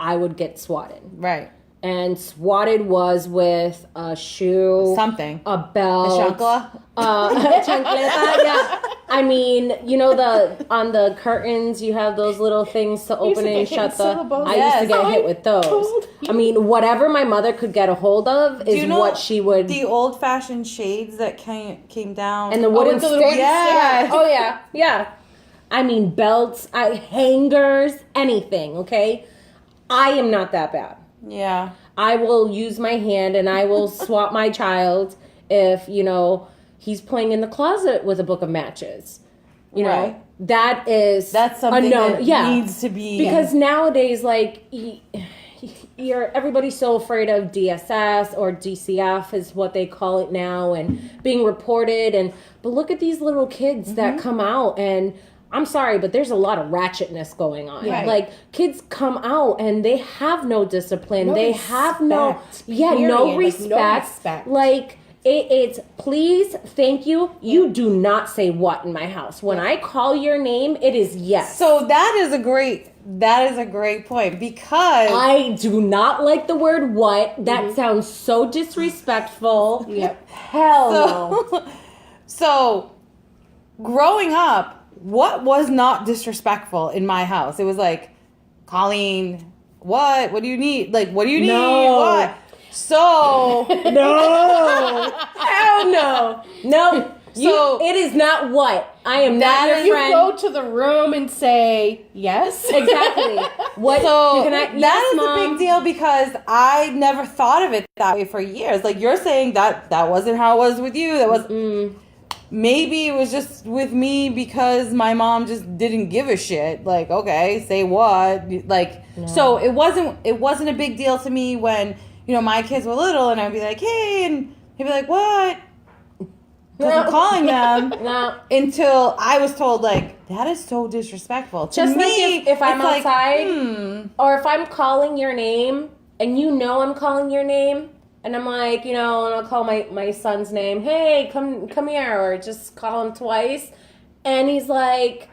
I would get swatted. Right. And swatted was with a shoe, Something. a belt, A chancla? chancleta, yeah. I mean, on the curtains, you have those little things to open and shut the. I used to get hit with those. I mean, whatever my mother could get a hold of is what she would. The old-fashioned shades that came down, And the wooden with the sticks. wooden Yeah. stick. Oh yeah, yeah. I mean, belts, hangers, anything. Okay, I am not that bad. Yeah. I will use my hand and I will swat my child if, he's playing in the closet with a book of matches. You know, that's something that yeah. needs to be. Because nowadays, like, everybody's so afraid of DSS or DCF is what they call it now, and being reported. But look at these little kids that come out, and I'm sorry, but there's a lot of ratchetness going on. Right. Like, kids come out and they have no discipline. They have no respect. Like, it's please, thank you. You do not say what in my house. When I call your name, it is yes. So that is a great point, because I do not like the word what. That sounds so disrespectful. Yep. Hell no. So growing up, what was not disrespectful in my house? It was like, Colleen, what? What do you need? Like, what do you need? No. What? So No. Hell no. No. So it is not what I am not your You friend. go to the room and say yes. Exactly. What? So can I, that yes, is Mom. a big deal because I never thought of it that way for years. Like you're saying that wasn't how it was with you. That was maybe it was just with me because my mom just didn't give a shit. Like, okay, say what? Like, so it wasn't a big deal to me when, my kids were little and I'd be like, hey, and he'd be like, what? Because I'm calling them until I was told, like, that is so disrespectful. To Just me, like if I'm it's like, outside or if I'm calling your name and I'm calling your name and I'm like, and I'll call my son's name, hey, come here, or just call him twice. And he's like,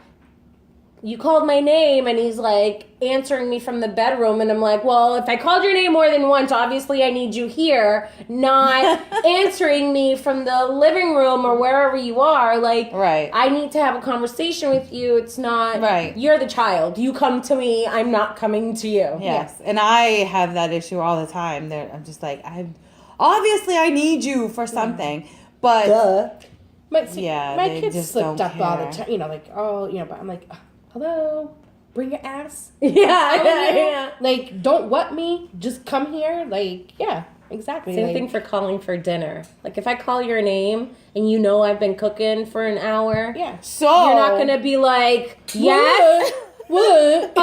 you called my name, and he's like answering me from the bedroom, and I'm like, well, if I called your name more than once, obviously I need you here, not answering me from the living room or wherever you are. Like, right. I need to have a conversation with you. It's not, right. You're the child. You come to me. I'm not coming to you. Yes, and I have that issue all the time. That I'm just like, obviously I need you for something, but My they kids just slipped don't up all the care. time. But I'm like, hello, bring your ass. Yeah. Like, don't what me, just come here. Like, yeah, exactly. Same thing for calling for dinner. Like, if I call your name and I've been cooking for an hour, Yeah. So you're not gonna be like, yes. What?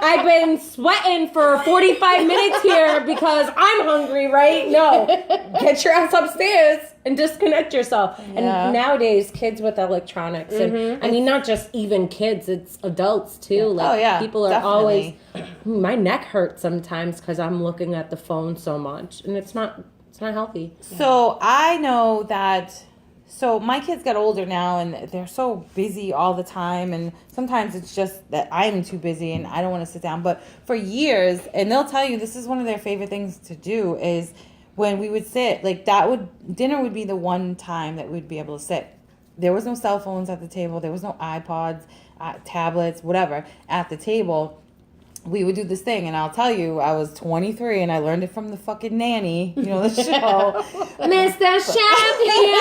I've been sweating for 45 minutes here because I'm hungry, right? No. Get your ass upstairs and disconnect yourself. Yeah. And nowadays, kids with electronics, and I mean, not just even kids, it's adults too. Like, people are always, my neck hurts sometimes because I'm looking at the phone so much, and it's not healthy. So I know that. So my kids got older now and they're so busy all the time, and sometimes it's just that I'm too busy and I don't want to sit down. But for years, and they'll tell you this is one of their favorite things to do, is when we would sit, like dinner would be the one time that we'd be able to sit. There was no cell phones at the table. There was no iPods, tablets, whatever at the table. We would do this thing, and I'll tell you, I was 23, and I learned it from the fucking nanny, the show. Mr. Champion!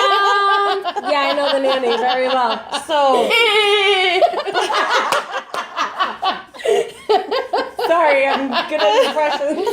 Yeah, I know the nanny very well. So, sorry, I'm good at impressions.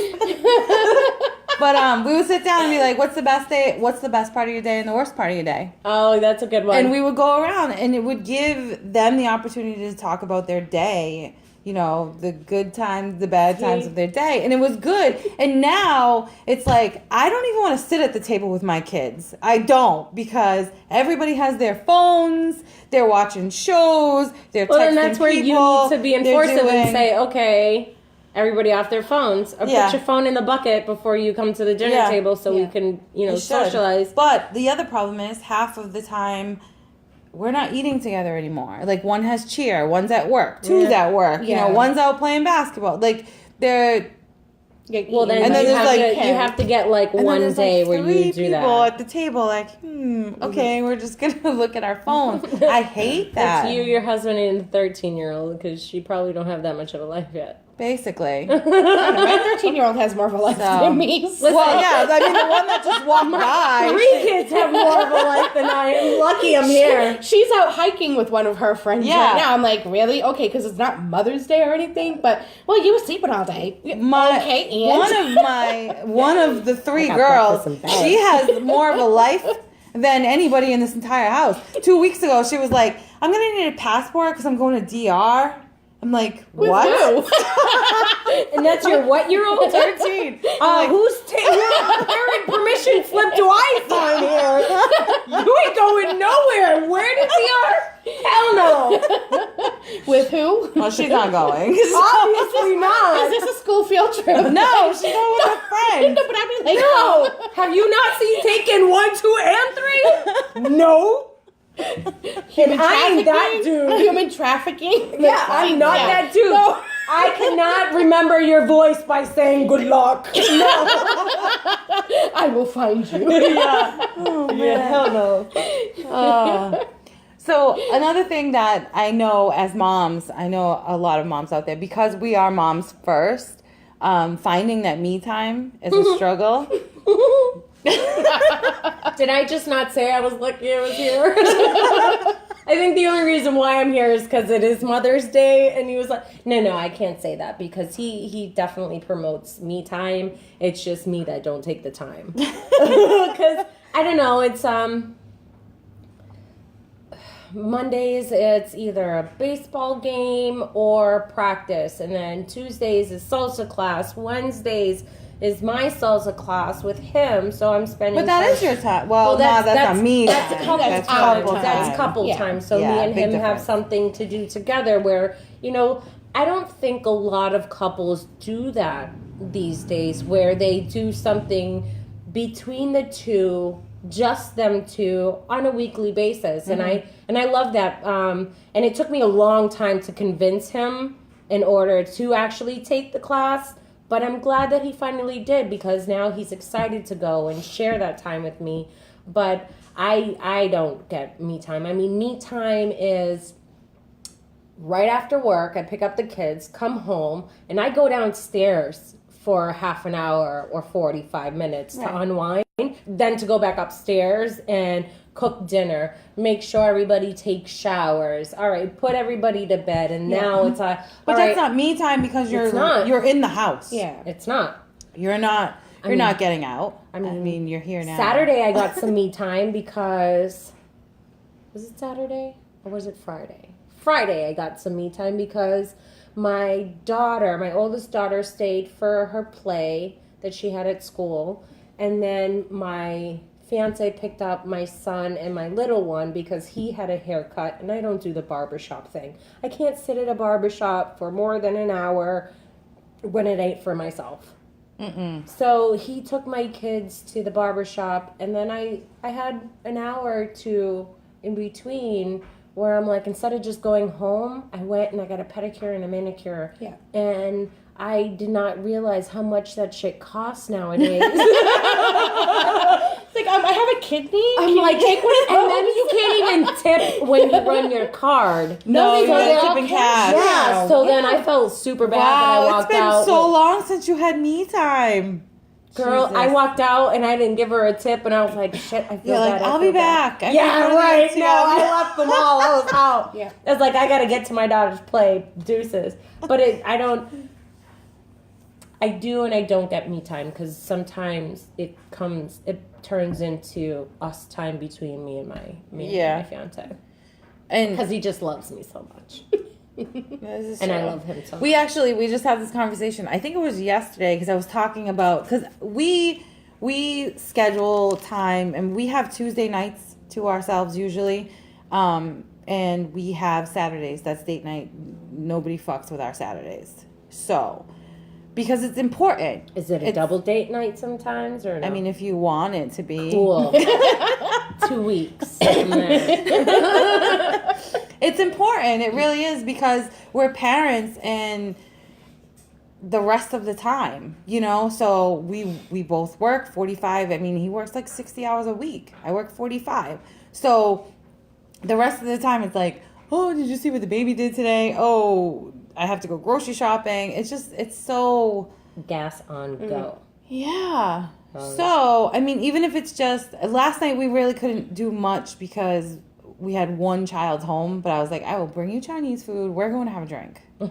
But we would sit down and be like, what's the best part of your day and the worst part of your day? Oh, that's a good one. And we would go around, and it would give them the opportunity to talk about their day, the good times, the bad times of their day. And it was good. And now it's like, I don't even want to sit at the table with my kids. I don't, because everybody has their phones, they're watching shows, they're texting people. Well, then that's where you need to be enforcive and say, okay, everybody off their phones. Or put your phone in the bucket before you come to the dinner table so we can, socialize. But the other problem is half of the time we're not eating together anymore. Like, one has cheer, one's at work, two's at work, one's out playing basketball. Like, they're... Well, then, you have to get one day where you do that. 3 people at the table, like, okay, we're just gonna look at our phones. I hate that. It's you, your husband, and the 13-year-old, because she probably don't have that much of a life yet. Basically. My 13-year-old has more of a life than me. So. Well, yeah, I mean, the one that just walked by. 3 kids have more of a life than I am. Lucky I'm here. She's out hiking with one of her friends right now. I'm like, really? Okay, because it's not Mother's Day or anything, but, well, you were sleeping all day. Okay, and? One of the 3 girls, she has more of a life than anybody in this entire house. 2 weeks ago, she was like, I'm going to need a passport because I'm going to DR. I'm like, what? And that's your what-year-old? 13. Who's parent permission slip do I sign here? You ain't going nowhere. Where did we are? Hell no. With who? Oh, she's not going. Obviously not. Is this a school field trip? No, she's going with her friends. No, but I'd be like, no. Have you not seen Taken 1, 2, and 3? No. Human I ain't that dude. Human trafficking? Yeah, I'm not that dude. No. I cannot remember your voice by saying good luck. No. I will find you. Yeah. Oh, man. Yeah, hell no. So another thing that I know as moms, I know a lot of moms out there, because we are moms first, finding that me time is a struggle. Did I just not say I was lucky I was here? I think the only reason why I'm here is because it is Mother's Day, and he was like, no, I can't say that, because he definitely promotes me time. It's just me that don't take the time. Because, I don't know, it's, Mondays, it's either a baseball game or practice, and then Tuesdays is salsa class, Wednesdays is my salsa class with him, so I'm spending. But that is your time. Well, that's not me. That's a couple That's times. couple That's time. couple Yeah. times. So Yeah, me and big him have difference. something to do together. Where I don't think a lot of couples do that these days, where they do something between the two, just them two, on a weekly basis. And I love that. And it took me a long time to convince him in order to actually take the class. But I'm glad that he finally did, because now he's excited to go and share that time with me. But I don't get me time. I mean, me time is right after work. I pick up the kids, come home, and I go downstairs for half an hour or 45 minutes to unwind, then to go back upstairs and cook dinner, make sure everybody takes showers. All right, put everybody to bed, and now it's But that's not me time, because you're in the house. Yeah. It's not. You're not getting out. I mean, you're here now. Saturday I got some me time because, was it Saturday or was it Friday? Friday I got some me time because my oldest daughter, stayed for her play that she had at school, and then my fiance picked up my son and my little one because he had a haircut, and I don't do the barbershop thing. I can't sit at a barbershop for more than an hour when it ain't for myself. So he took my kids to the barbershop, and then I had an hour or two in between where I'm like, instead of just going home, I went and I got a pedicure and a manicure. Yeah. And I did not realize how much that shit costs nowadays. It's like, I have a kidney. I'm like, take one, and then you can't even tip when you run your card. No, they you're don't. not tipping cash. Yeah, so then I felt super bad that I Wow, walked it's been out. so long since you had me time. Girl, Jesus. I walked out and I didn't give her a tip, and I was like, shit, I feel You're bad. like, I I'll feel be bad. back. I Yeah, can right. see No, you. I left them all. I was out. Yeah. It's like, I got to get to my daughter's play. Deuces. But I do and I don't get me time, because sometimes it turns into us time between me and my fiance. And Because he just loves me so much. this is And I true. love him so much. We just had this conversation. I think it was yesterday, because I was talking about, because we schedule time, and we have Tuesday nights to ourselves usually, and we have Saturdays. That's date night. Nobody fucks with our Saturdays. So, because it's important. Is it a double date night sometimes, or no? I mean, if you want it to be. Cool. 2 weeks. And then- It's important. It really is, because we're parents, and the rest of the time, so we both work 45. I mean, he works like 60 hours a week. I work 45. So the rest of the time it's like, oh, did you see what the baby did today? Oh, I have to go grocery shopping. It's so Gas on go. yeah. So, I mean, even if it's just, last night we really couldn't do much because we had one child home, but I was like, I will bring you Chinese food. We're going to have a drink. And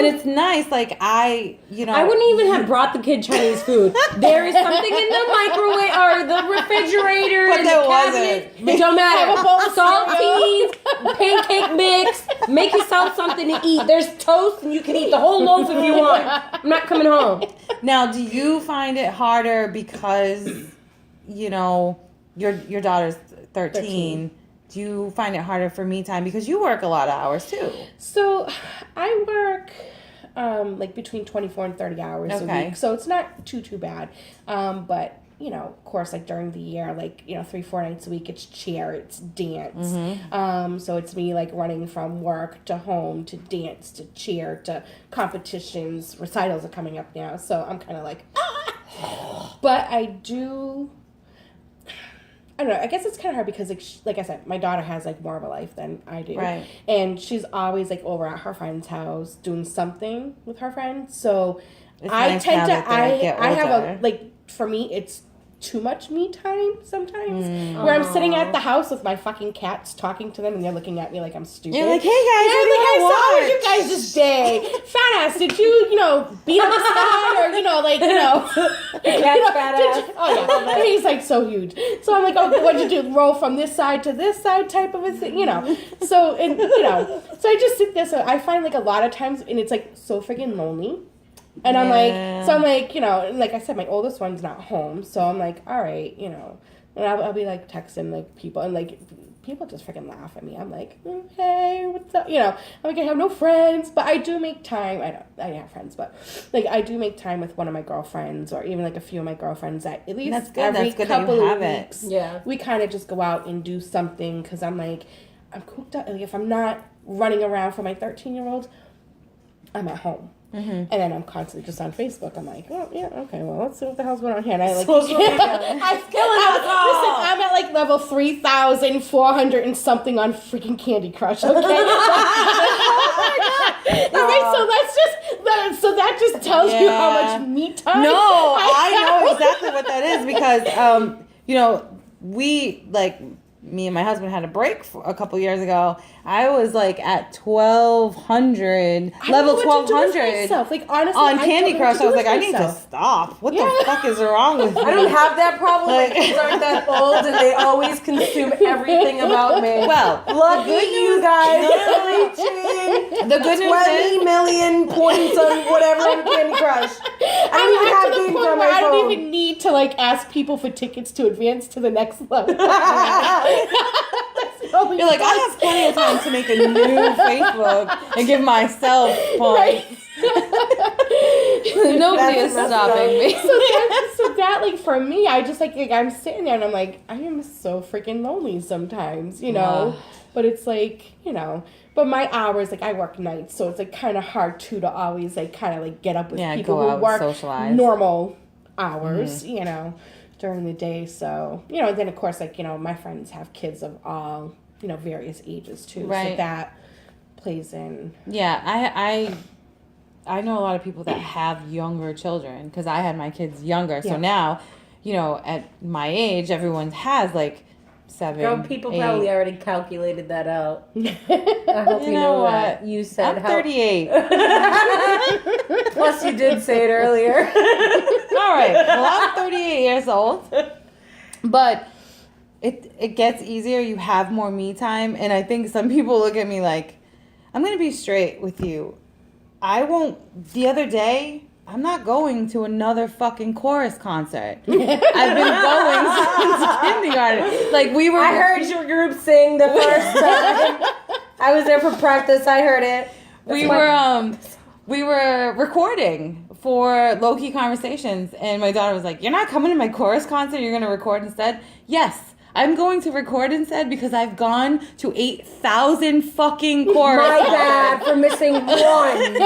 it's nice. Like, I wouldn't even have brought the kid Chinese food. There is something in the microwave or the refrigerator But and there the cabinet. It don't matter. Saltines, pancake mix. Make yourself something to eat. There's toast, and you can eat the whole loaf if you want. I'm not coming home. Now, do you find it harder because, your daughter's 13? Do you find it harder for me time because you work a lot of hours too? So I work like between 24 and 30 hours a week. So it's not too bad. But, of course, like during the year, like, 3-4 nights a week, it's cheer, it's dance. So it's me like running from work to home to dance to cheer to competitions. Recitals are coming up now. So I'm kind of like, but I don't know. I guess it's kind of hard because, like I said, my daughter has like more of a life than I do, right? And she's always like over at her friend's house doing something with her friends. So I tend to I have a, like, for me it's too much me time sometimes. Where I'm sitting at the house with my fucking cats talking to them and they're looking at me like I'm stupid. You're like, hey guys, yeah, what do you like, how want was you guys this day? Fat ass, did you know, beat up Scott or, Fat ass. Oh yeah, and he's like so huge. So I'm like, oh, what'd you do? Roll from this side to this side type of a thing, So and so I just sit there. So I find like a lot of times, and it's like so freaking lonely. And I'm like, like I said, my oldest one's not home, so I'm like, all right, and I'll be like texting like people, and like people just freaking laugh at me. I'm like, hey, what's up? I'm like, I have no friends, but I do make time. I have friends, but like I do make time with one of my girlfriends, or even like a few of my girlfriends that at least every couple of weeks, we kind of just go out and do something because I'm like, I'm cooped up. Like if I'm not running around for my 13-year-old, I'm at home. And then I'm constantly just on Facebook. I'm like, oh yeah, okay, well let's see what the hell's going on here. And I like, I'm at like level 3,400 and something on freaking Candy Crush. Okay, so that just tells you how much me time. No, I know exactly what that is because we me and my husband had a break a couple years ago. I was like at 1,200, level 1,200. Like honestly, on Candy Crush, I was like, I need to stop. What the fuck is wrong with me? I don't have that problem. My kids aren't that old, and they always consume everything about me. Well, lucky you guys reaching the good news 20 million points on whatever on Candy Crush. I don't even have games on my phone. I don't even need to like ask people for tickets to advance to the next level. You're like, I have plenty of time to make a new Facebook and give myself points. Nobody is stopping me. So that like for me, I just like I'm sitting there and I'm like, I am so freaking lonely sometimes, But it's like, but my hours, like I work nights, so it's like kind of hard too to always like kind of like get up with people who work socialize. Normal hours, during the day. So, and then of course, like, my friends have kids of all, various ages too. Right. So that plays in. Yeah, I know a lot of people that have younger children because I had my kids younger. So now, at my age, everyone has like 7. Girl, people 8. Probably already calculated that out. I hope you know what you said. I'm 38. Plus, you did say it earlier. All right. Well, I'm 38 years old, but it gets easier. You have more me time, and I think some people look at me like, I'm gonna be straight with you. I won't. The other day, I'm not going to another fucking chorus concert. I've been going since kindergarten. Like I heard your group sing the first time. I was there for practice. I heard it. We were recording for Low Key Conversations, and my daughter was like, "You're not coming to my chorus concert. You're going to record instead." Yes. I'm going to record instead because I've gone to 8,000 fucking choruses. My bad for missing one.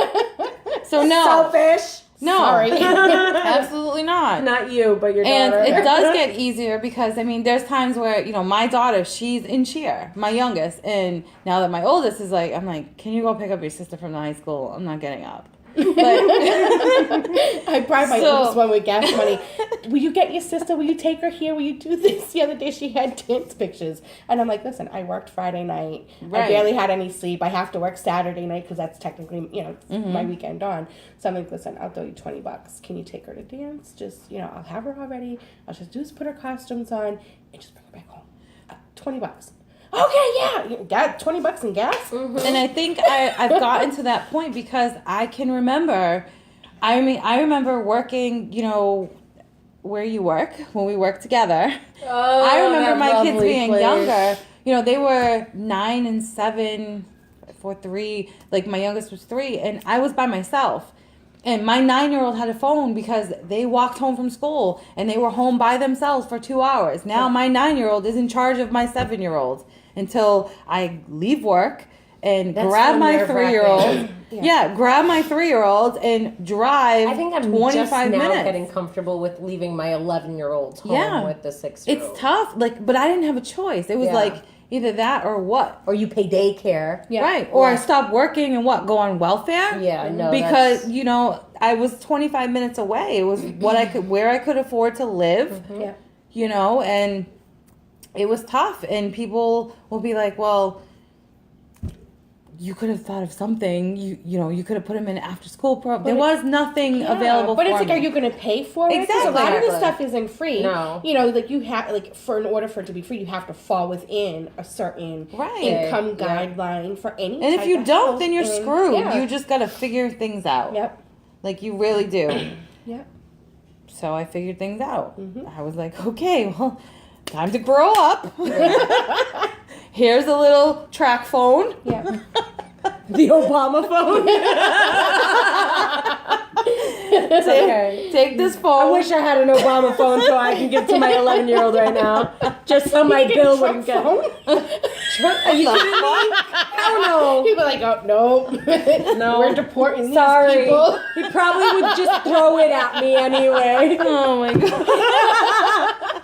So no. Selfish. No. Sorry. Absolutely not. Not you, but your daughter. And it does get easier because, there's times where, my daughter, she's in cheer, my youngest. And now that my oldest is like, I'm like, can you go pick up your sister from the high school? I'm not getting up. I bribe my oldest one with gas money. Will you get your sister? Will you take her here? Will you do this? The other day she had dance pictures. And I'm like, listen, I worked Friday night. Right. I barely had any sleep. I have to work Saturday night because that's technically, my weekend on. So I'm like, listen, I'll throw you $20. Can you take her to dance? Just, I'll have her already. I'll just put her costumes on and just bring her back home. $20. Okay, yeah, got $20 in gas. Mm-hmm. And I think I've gotten to that point because I can remember. I remember working, where you work when we worked together. Oh, I remember my kids being place. younger. They were 9 and 7 for 3. Like my youngest was 3, and I was by myself. And my 9-year-old had a phone because they walked home from school and they were home by themselves for 2 hours. Now my 9-year-old is in charge of my 7-year-old until I leave work and grab my 3-year-old. Grab my 3-year-old and drive. I think I'm 25 just now minutes. getting comfortable with leaving my 11-year-old home with the 6-year-old. It's tough, but I didn't have a choice. It was like either that or what? Or you pay daycare. Yeah. Right. Or I stop working and go on welfare? Yeah, no. Because, I was 25 minutes away. It was where I could afford to live. Mm-hmm. Yeah. you know, and it was tough. And people will be like, well, you could have thought of something. You know, you could have put him in an after school program. There was nothing available but for it's like, me. are you going to pay for it? Because a lot of this stuff isn't free. No. You know, like you have, like, in order for it to be free, you have to fall within a certain income guideline for any. And if you don't, then you're screwed. Yeah. You just got to figure things out. Yep. Like you really do. Yep. So I figured things out. I was like, okay, well, time to grow up. Here's a little track phone. Yeah. The Obama phone. Take this phone. I wish I had an Obama phone so I can give to my 11-year-old right now, just so my bill wouldn't get. Phone? Are you kidding me? Hell no. People are like, oh no, No. we're deporting Sorry. these people. He probably would just throw it at me anyway. Oh my god.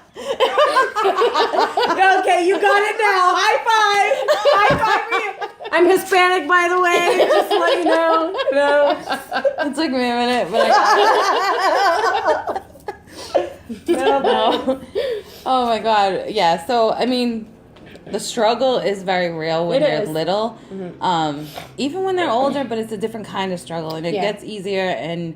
Okay, you got it now. High five. High five for you. I'm Hispanic, by the way. Just to let you know. No. It took me a minute, but I no. Oh my god. Yeah. So I mean, the struggle is very real when they're little. Even when they're older, but it's a different kind of struggle, and it gets easier and.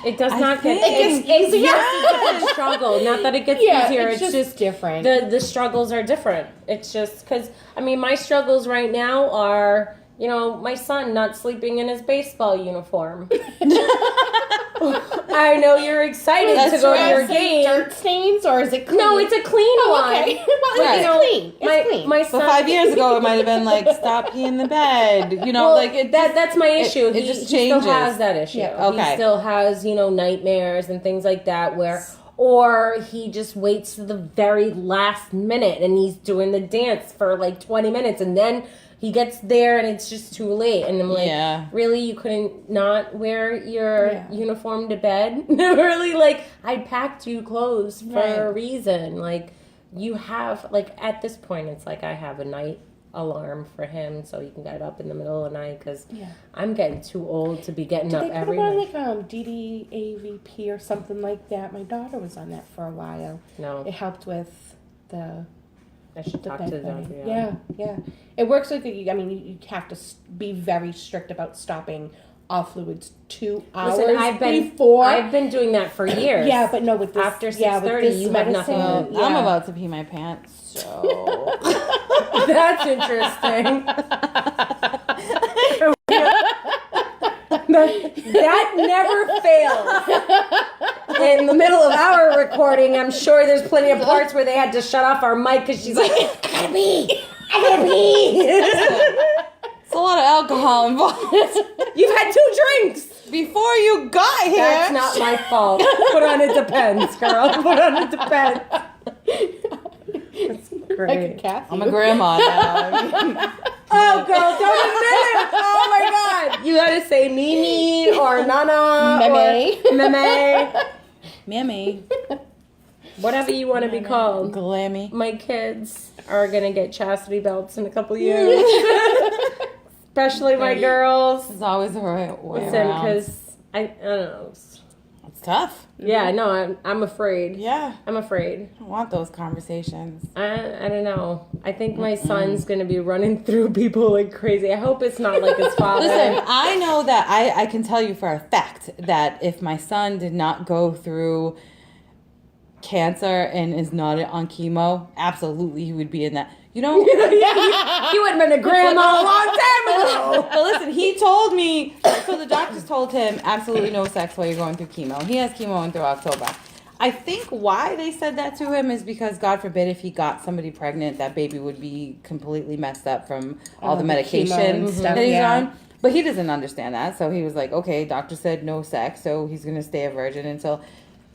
It does not get. It gets easier. It's a struggle. Not that it gets easier. It's just different. The struggles are different. It's just because I mean my struggles right now are my son not sleeping in his baseball uniform. I know you're excited to go to your game. Dirt stains, or is it clean? No, it's a clean one. Okay. Well, it's clean. It's clean. My So son, 5 years ago, it might have been like, stop peeing the bed. that's my issue. It He just still changes. has that issue. Yeah. Okay. He still has, nightmares and things like that or he just waits to the very last minute and he's doing the dance for like 20 minutes and then he gets there and it's just too late. And I'm like, really? You couldn't not wear your uniform to bed? Really? Like, I packed you clothes for a reason. Like, you have, like, at this point, it's like I have a night alarm for him so he can get up in the middle of the night because I'm getting too old to be getting up every night. Did they put on like DDAVP or something like that? My daughter was on that for a while. No. It helped with the... I should talk to the doctor. Yeah. It works like, you have to be very strict about stopping all fluids 2 hours before. I've been doing that for years. Yeah, but no, with this... After 6:30, you have nothing to do. I'm about to pee my pants, so... That's interesting. That never fails. In the middle of our recording, I'm sure there's plenty of parts where they had to shut off our mic because she's like, I gotta pee. It's a lot of alcohol involved. You've had 2 drinks. Before you got here. That's not my fault. Put on it depends, girl. Put on it depends. That's great. Like a Kathy. I'm a grandma now. Oh, girl, don't admit it. Oh, my God. You gotta say Mimi or Nana Meme. or Meme. Mammy. Whatever you want to be called. Glammy. My kids are going to get chastity belts in a couple years. Especially my girls. It's always the right way Listen, around. because I don't know. It's tough. Yeah, no, I'm afraid. Yeah. I'm afraid. I don't want those conversations. I don't know. I think my son's going to be running through people like crazy. I hope it's not like his father. Listen, I know that I can tell you for a fact that if my son did not go through cancer and is not on chemo, absolutely he would be in that. You know, He would have been a grandma a long time ago. but listen, he told me, so the doctors told him absolutely no sex while you're going through chemo. He has chemo until October. I think why they said that to him is because, God forbid, if he got somebody pregnant, that baby would be completely messed up from all the medication that he's on. But he doesn't understand that. So he was like, okay, doctor said no sex, so he's going to stay a virgin until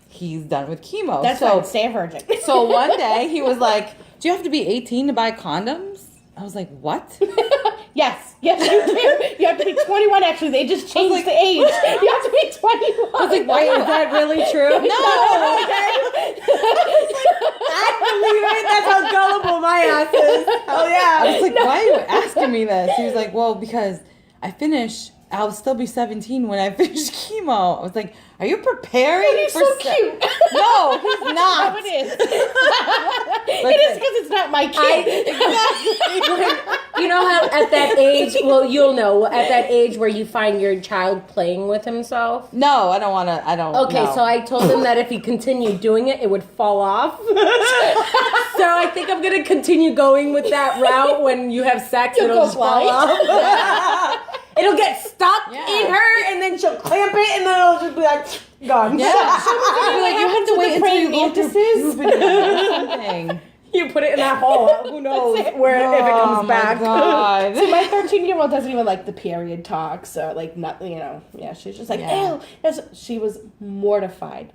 he's done with chemo. That's fine, stay a virgin. So one day he was like, do you have to be 18 to buy condoms? I was like, what? Yes, you do. You have to be 21. Actually, they just changed the age. You have to be 21. I was like, wait, Is that really true? No. I believe it. That's how gullible my ass is. Oh, yeah. I was like, why are you asking me this? He was like, well, because I finish I'll still be 17 when I finish chemo. I was like, are you preparing He's for so cute. No, he's not. No, it is. It is because it's not my kid. You know how at that age, well, you'll know, at that age where you find your child playing with himself? No, I don't want to, Okay, no. so I told him that if he continued doing it, it would fall off. So I think I'm going to continue going with that route. When you have sex, You'll it'll go just fall blind. off. It'll get stuck in her, and then she'll clamp it, and then it'll just be like, gone. Yeah. Like, you have to wait until you go through something. You put it in that hole. Who knows where if it comes back. God. So my 13-year-old doesn't even like the period talks or like nothing, you know. Yeah, she's just like, Yeah. ew. She was mortified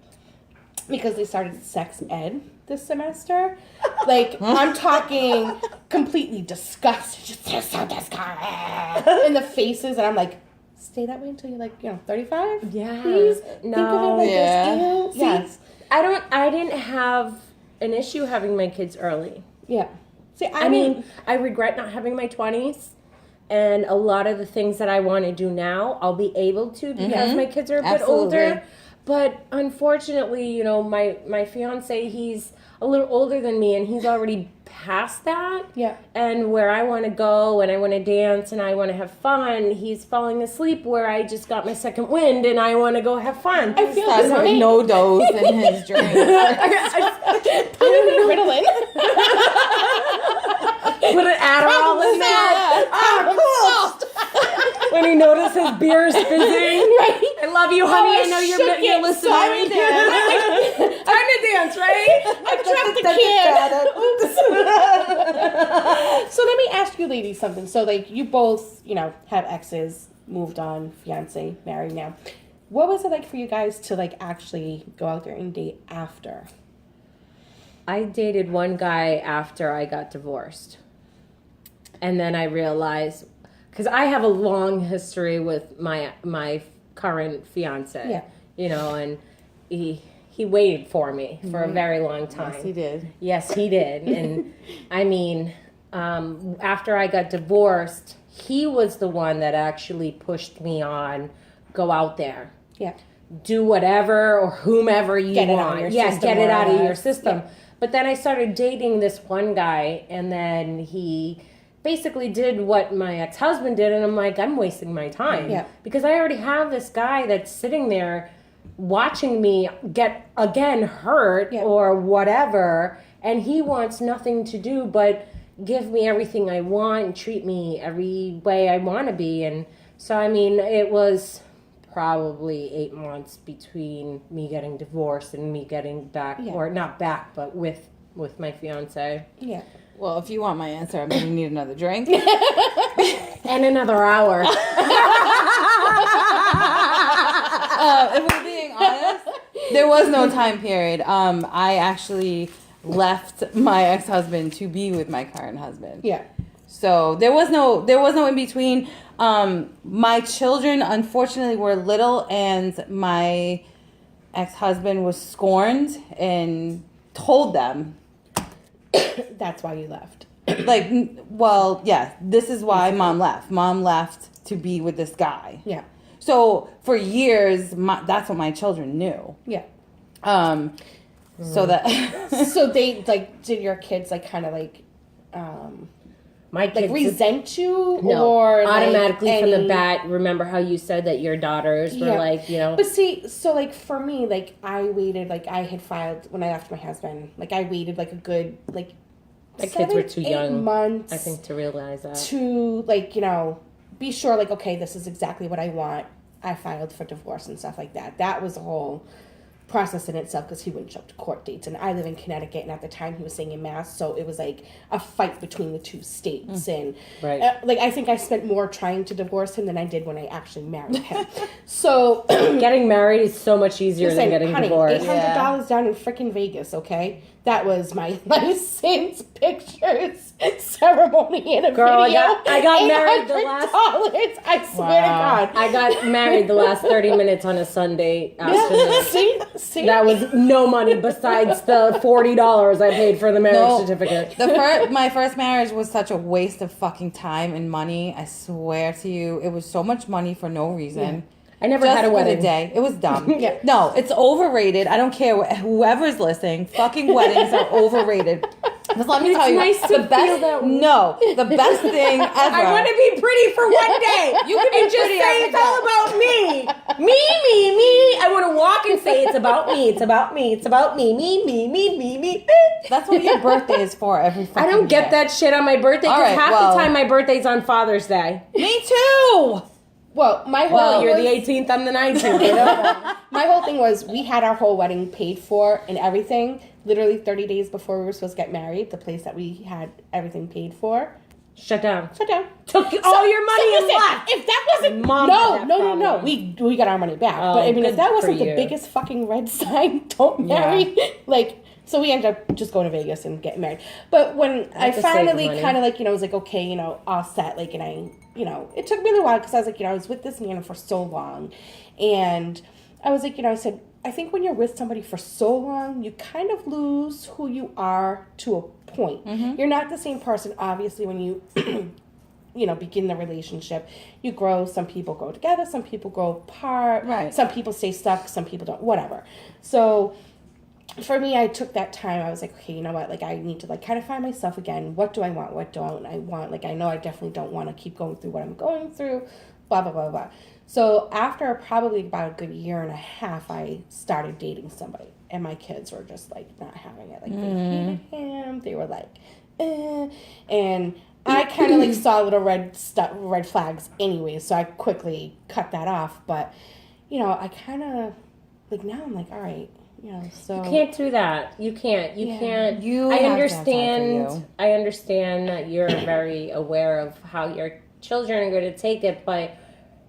because they started sex ed this semester. Like, I'm talking completely disgusted. Just, they're so disgusting. In the faces, and I'm like, stay that way until you're like, 35? Yeah. Please think of it like Yeah. this. Ew. See, Yes. I didn't have an issue having my kids early. Yeah. See, I mean, I regret not having my 20s. And a lot of the things that I want to do now, I'll be able to because my kids are a bit older. But unfortunately, my fiance, he's a little older than me, and he's already past that. Yeah. And where I want to go, and I want to dance, and I want to have fun, he's falling asleep where I just got my second wind, and I want to go have fun. I feel That's the like same. no dose in his drink. Put it in Ritalin. Put an Adderall in that. When he notices beer is fizzing. Right. I love you, honey. Oh, I know you're shook it. listening. Sorry, Dad. Time to dance, right? I dropped the kid. So let me ask you ladies something. So like you both, have exes, moved on, fiance, married now. What was it like for you guys to like actually go out there and date after? I dated one guy after I got divorced. And then I realized, because I have a long history with my current fiance. Yeah. And he waited for me for a very long time. Yes, he did. Yes, he did. And I mean, after I got divorced, he was the one that actually pushed me on, go out there. Yeah. Do whatever or whomever you Get it want. out of your Yeah, system get it more out or of your less. system. Yeah. But then I started dating this one guy, and then he basically did what my ex-husband did, and I'm like, I'm wasting my time. Yeah. Because I already have this guy that's sitting there watching me get, again, hurt or whatever, and he wants nothing to do but give me everything I want and treat me every way I want to be. And so, I mean, it was probably 8 months between me getting divorced and me getting back, or not back, but with my fiance. Yeah. Well, if you want my answer, I'm going to need another drink. And another hour. If we're being honest, there was no time period. I actually left my ex-husband to be with my current husband. Yeah. So there was no in between. My children, unfortunately, were little, and my ex-husband was scorned and told them. That's why you left. This is why Mom left. Mom left to be with this guy. Yeah. So for years, that's what my children knew. Yeah. So that. So they did your kids kind of My kids resent you no, or automatically from the any... bat. Remember how you said that your daughters were But see, so for me, I waited, I had filed when I left my husband. I waited a good my kids were too 8 young, months. I think, to realize that. To be sure okay, this is exactly what I want. I filed for divorce and stuff like that. That was a whole process in itself because he wouldn't show up to court dates, and I live in Connecticut, and at the time he was staying in Mass, so it was a fight between the two states. And Right. I think I spent more trying to divorce him than I did when I actually married him. So Getting married is so much easier listen, than getting honey, divorced. $800 down in freaking Vegas, okay? That was my license pictures. So ceremony in a Girl, video. I got married the last. $800. I swear to God. I got married the last 30 minutes on a Sunday afternoon. See? That was no money besides the $40 I paid for the marriage certificate. My first marriage was such a waste of fucking time and money. I swear to you, it was so much money for no reason. Yeah. I never Just had a for wedding. the day. It was dumb. Yeah. No, it's overrated. I don't care whoever's listening. Fucking weddings are overrated. Because let me tell you, nice to the best. feel that way. No, the best thing ever. I want to be pretty for one day. You can be and just pretty say every it's all about me. Me. I want to walk and say it's about me. It's about me. It's about me. Me. That's what your birthday is for every fucking I don't get year. that shit on my birthday All because right, half well- the time my birthday's on Father's Day. Me too. Well, my whole Well, you're was- the 18th, I'm the 19th. You know? My whole thing was we had our whole wedding paid for and everything. Literally 30 days before we were supposed to get married, the place that we had everything paid for Shut down. shut down. Took all your money and listen, left. if that wasn't Mom had that no. problem. We got our money back. Oh, but I mean, if good that for wasn't the you. biggest fucking red sign, don't marry. Like, so we ended up just going to Vegas and getting married. But when I That's to save finally money. kind of like, was like, okay, all set, like, and I, it took me a little while because I was like, I was with this man for so long. And I was like, I said, I think when you're with somebody for so long, you kind of lose who you are to a point. Mm-hmm. You're not the same person, obviously, when you, begin the relationship. You grow. Some people grow together. Some people grow apart. Right. Some people stay stuck. Some people don't. Whatever. So for me, I took that time. I was like, okay, you know what? Like, I need to kind of find myself again. What do I want? What don't I want? Like, I know I definitely don't want to keep going through what I'm going through. Blah, blah, blah, blah. So after probably about a good year and a half, I started dating somebody. And my kids were just, not having it. Like, they hated him. They were like, And I kind of, saw little red flags anyway. So I quickly cut that off. But, I kind of, now I'm like, all right. So You can't do that. You can't. You can't. You I have to have time for understand. you. I understand that you're very aware of how your children are going to take it, but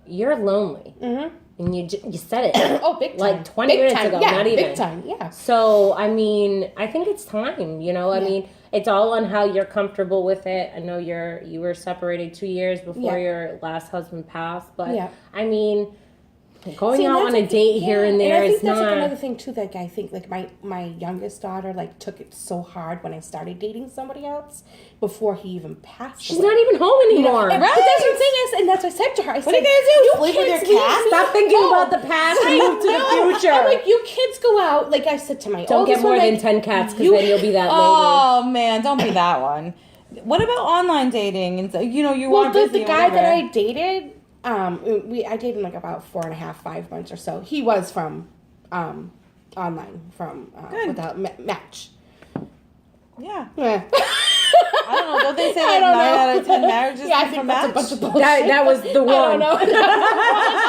you're lonely, and you said it. Oh, big time. 20 minutes time. ago, Yeah, not even. big time. Yeah. So I mean, I think it's time. I mean, it's all on how you're comfortable with it. I know you were separated 2 years before your last husband passed, but I mean. Going out on a date here and there and I think is that's not. another thing too. I think my youngest daughter took it so hard when I started dating somebody else before he even passed. She's not even home anymore. And, but that's what I'm saying. And that's what I said to her. I said, What are you gonna do? Sleep with kids your leave cat? me Stop thinking alone. about the past and move to the future. I'm like, you kids go out. Like I said to my Don't oldest get more one, than like, 10 cats because you- then you'll be that lady. Oh man, don't be that one. What about online dating? And so, you Well, are the busy. guy whatever. that I dated, I dated him about 4.5, 5 months or so. He was from online, from without Match. Yeah. Yeah. I don't know. Don't they say I like don't 9 know. out of 10 marriages Yeah, I come think from that's a Match? bunch of bullshit. That was the one. I don't know.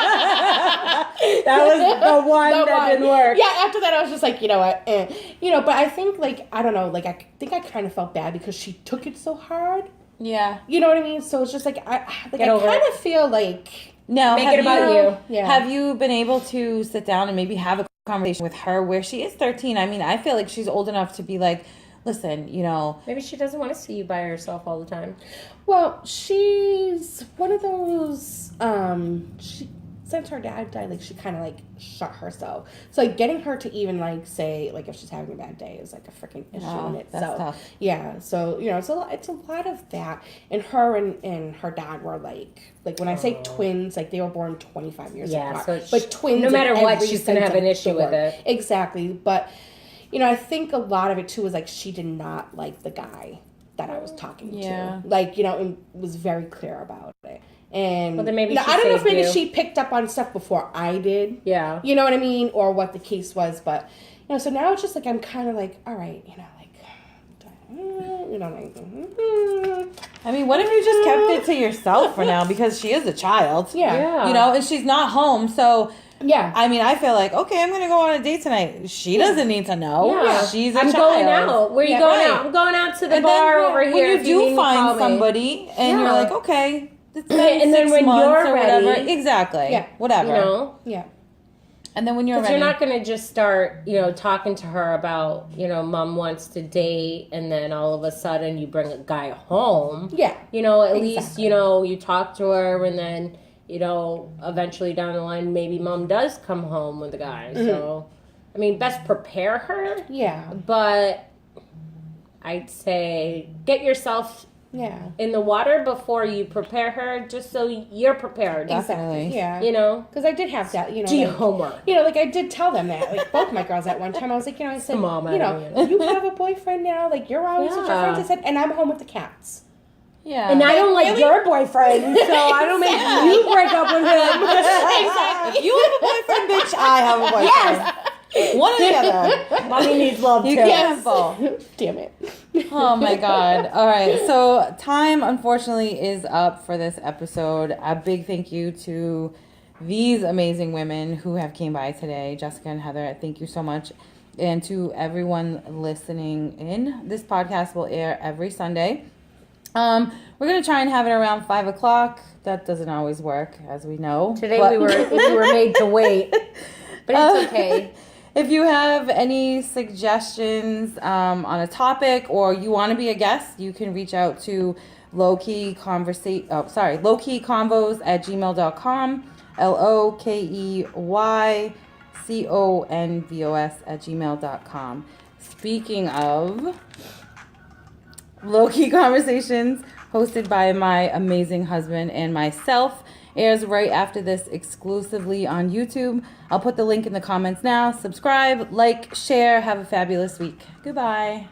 That was the one The that one. didn't work. Yeah, after that I was just like, what, but I think I don't know, I think I kind of felt bad because she took it so hard. Yeah. You know what I mean? So it's just I Get over kind it. of feel like No. Make have it about you. Yeah. Have you been able to sit down and maybe have a conversation with her where she is 13? I mean, I feel like she's old enough to be like, listen, Maybe she doesn't want to see you by herself all the time. well, she's one of those she since her dad died, she kind of shut herself. So getting her to even say if she's having a bad day is a freaking issue in itself. that's tough. Yeah. So it's a lot of that. And her and her dad were when I say twins, they were born 25 years Yeah, apart. so but twins. no matter in what, every she's gonna sense have an of issue the with word. it. Exactly. But I think a lot of it too was she did not like the guy that I was talking Yeah. to. And was very clear about it. And Well, then maybe she I don't know if saved maybe you. she picked up on stuff before I did. Yeah. You know what I mean? Or what the case was. But, so now it's just I'm kind of all right, I mean, what if you just kept it to yourself for now because she is a child? Yeah. And she's not home, so Yeah. I mean, I feel like, okay, I'm going to go on a date tonight. She doesn't need to know. Yeah. She's a I'm child. going out. Where are you Yeah, going right. out? I'm going out to the And bar then, over when here. you if you need do me, call find me. somebody and you're Yeah. like, okay, it's been And then 6 when months you're or whatever. ready- Exactly. Yeah. Whatever. You know? Yeah. And then when you're Because ready, you're not going to just start, talking to her about, mom wants to date, and then all of a sudden you bring a guy home. Yeah. At least, you talk to her, and then, eventually down the line, maybe mom does come home with a guy. Mm-hmm. So, I mean, best prepare her. Yeah. But I'd say get yourself in the water before you prepare her, just so you're prepared. Definitely. Yeah. Because I did have that, do your homework. I did tell them that, like, both my girls at one time. I was like, I said, Mom, you have a boyfriend now, like, you're always with your friends. I said, and I'm home with the cats. Yeah. And I don't like your boyfriend, so I don't make you break up with him. Exactly. You have a boyfriend, bitch. I have a boyfriend. Yes. One or the other. Mommy needs love, too. You can't have both. Damn it. Oh, my God. All right. So time, unfortunately, is up for this episode. A big thank you to these amazing women who have came by today. Jessica and Heather, thank you so much. And to everyone listening in, this podcast will air every Sunday. We're going to try and have it around 5 o'clock. That doesn't always work, as we know. Today we were made to wait. But it's okay. If you have any suggestions on a topic or you want to be a guest, you can reach out to lowkeyconvos@gmail.com, LOKEYCONVOS@gmail.com. Speaking of low-key conversations, hosted by my amazing husband and myself, airs right after this exclusively on YouTube. I'll put the link in the comments now. Subscribe, like, share. Have a fabulous week. Goodbye.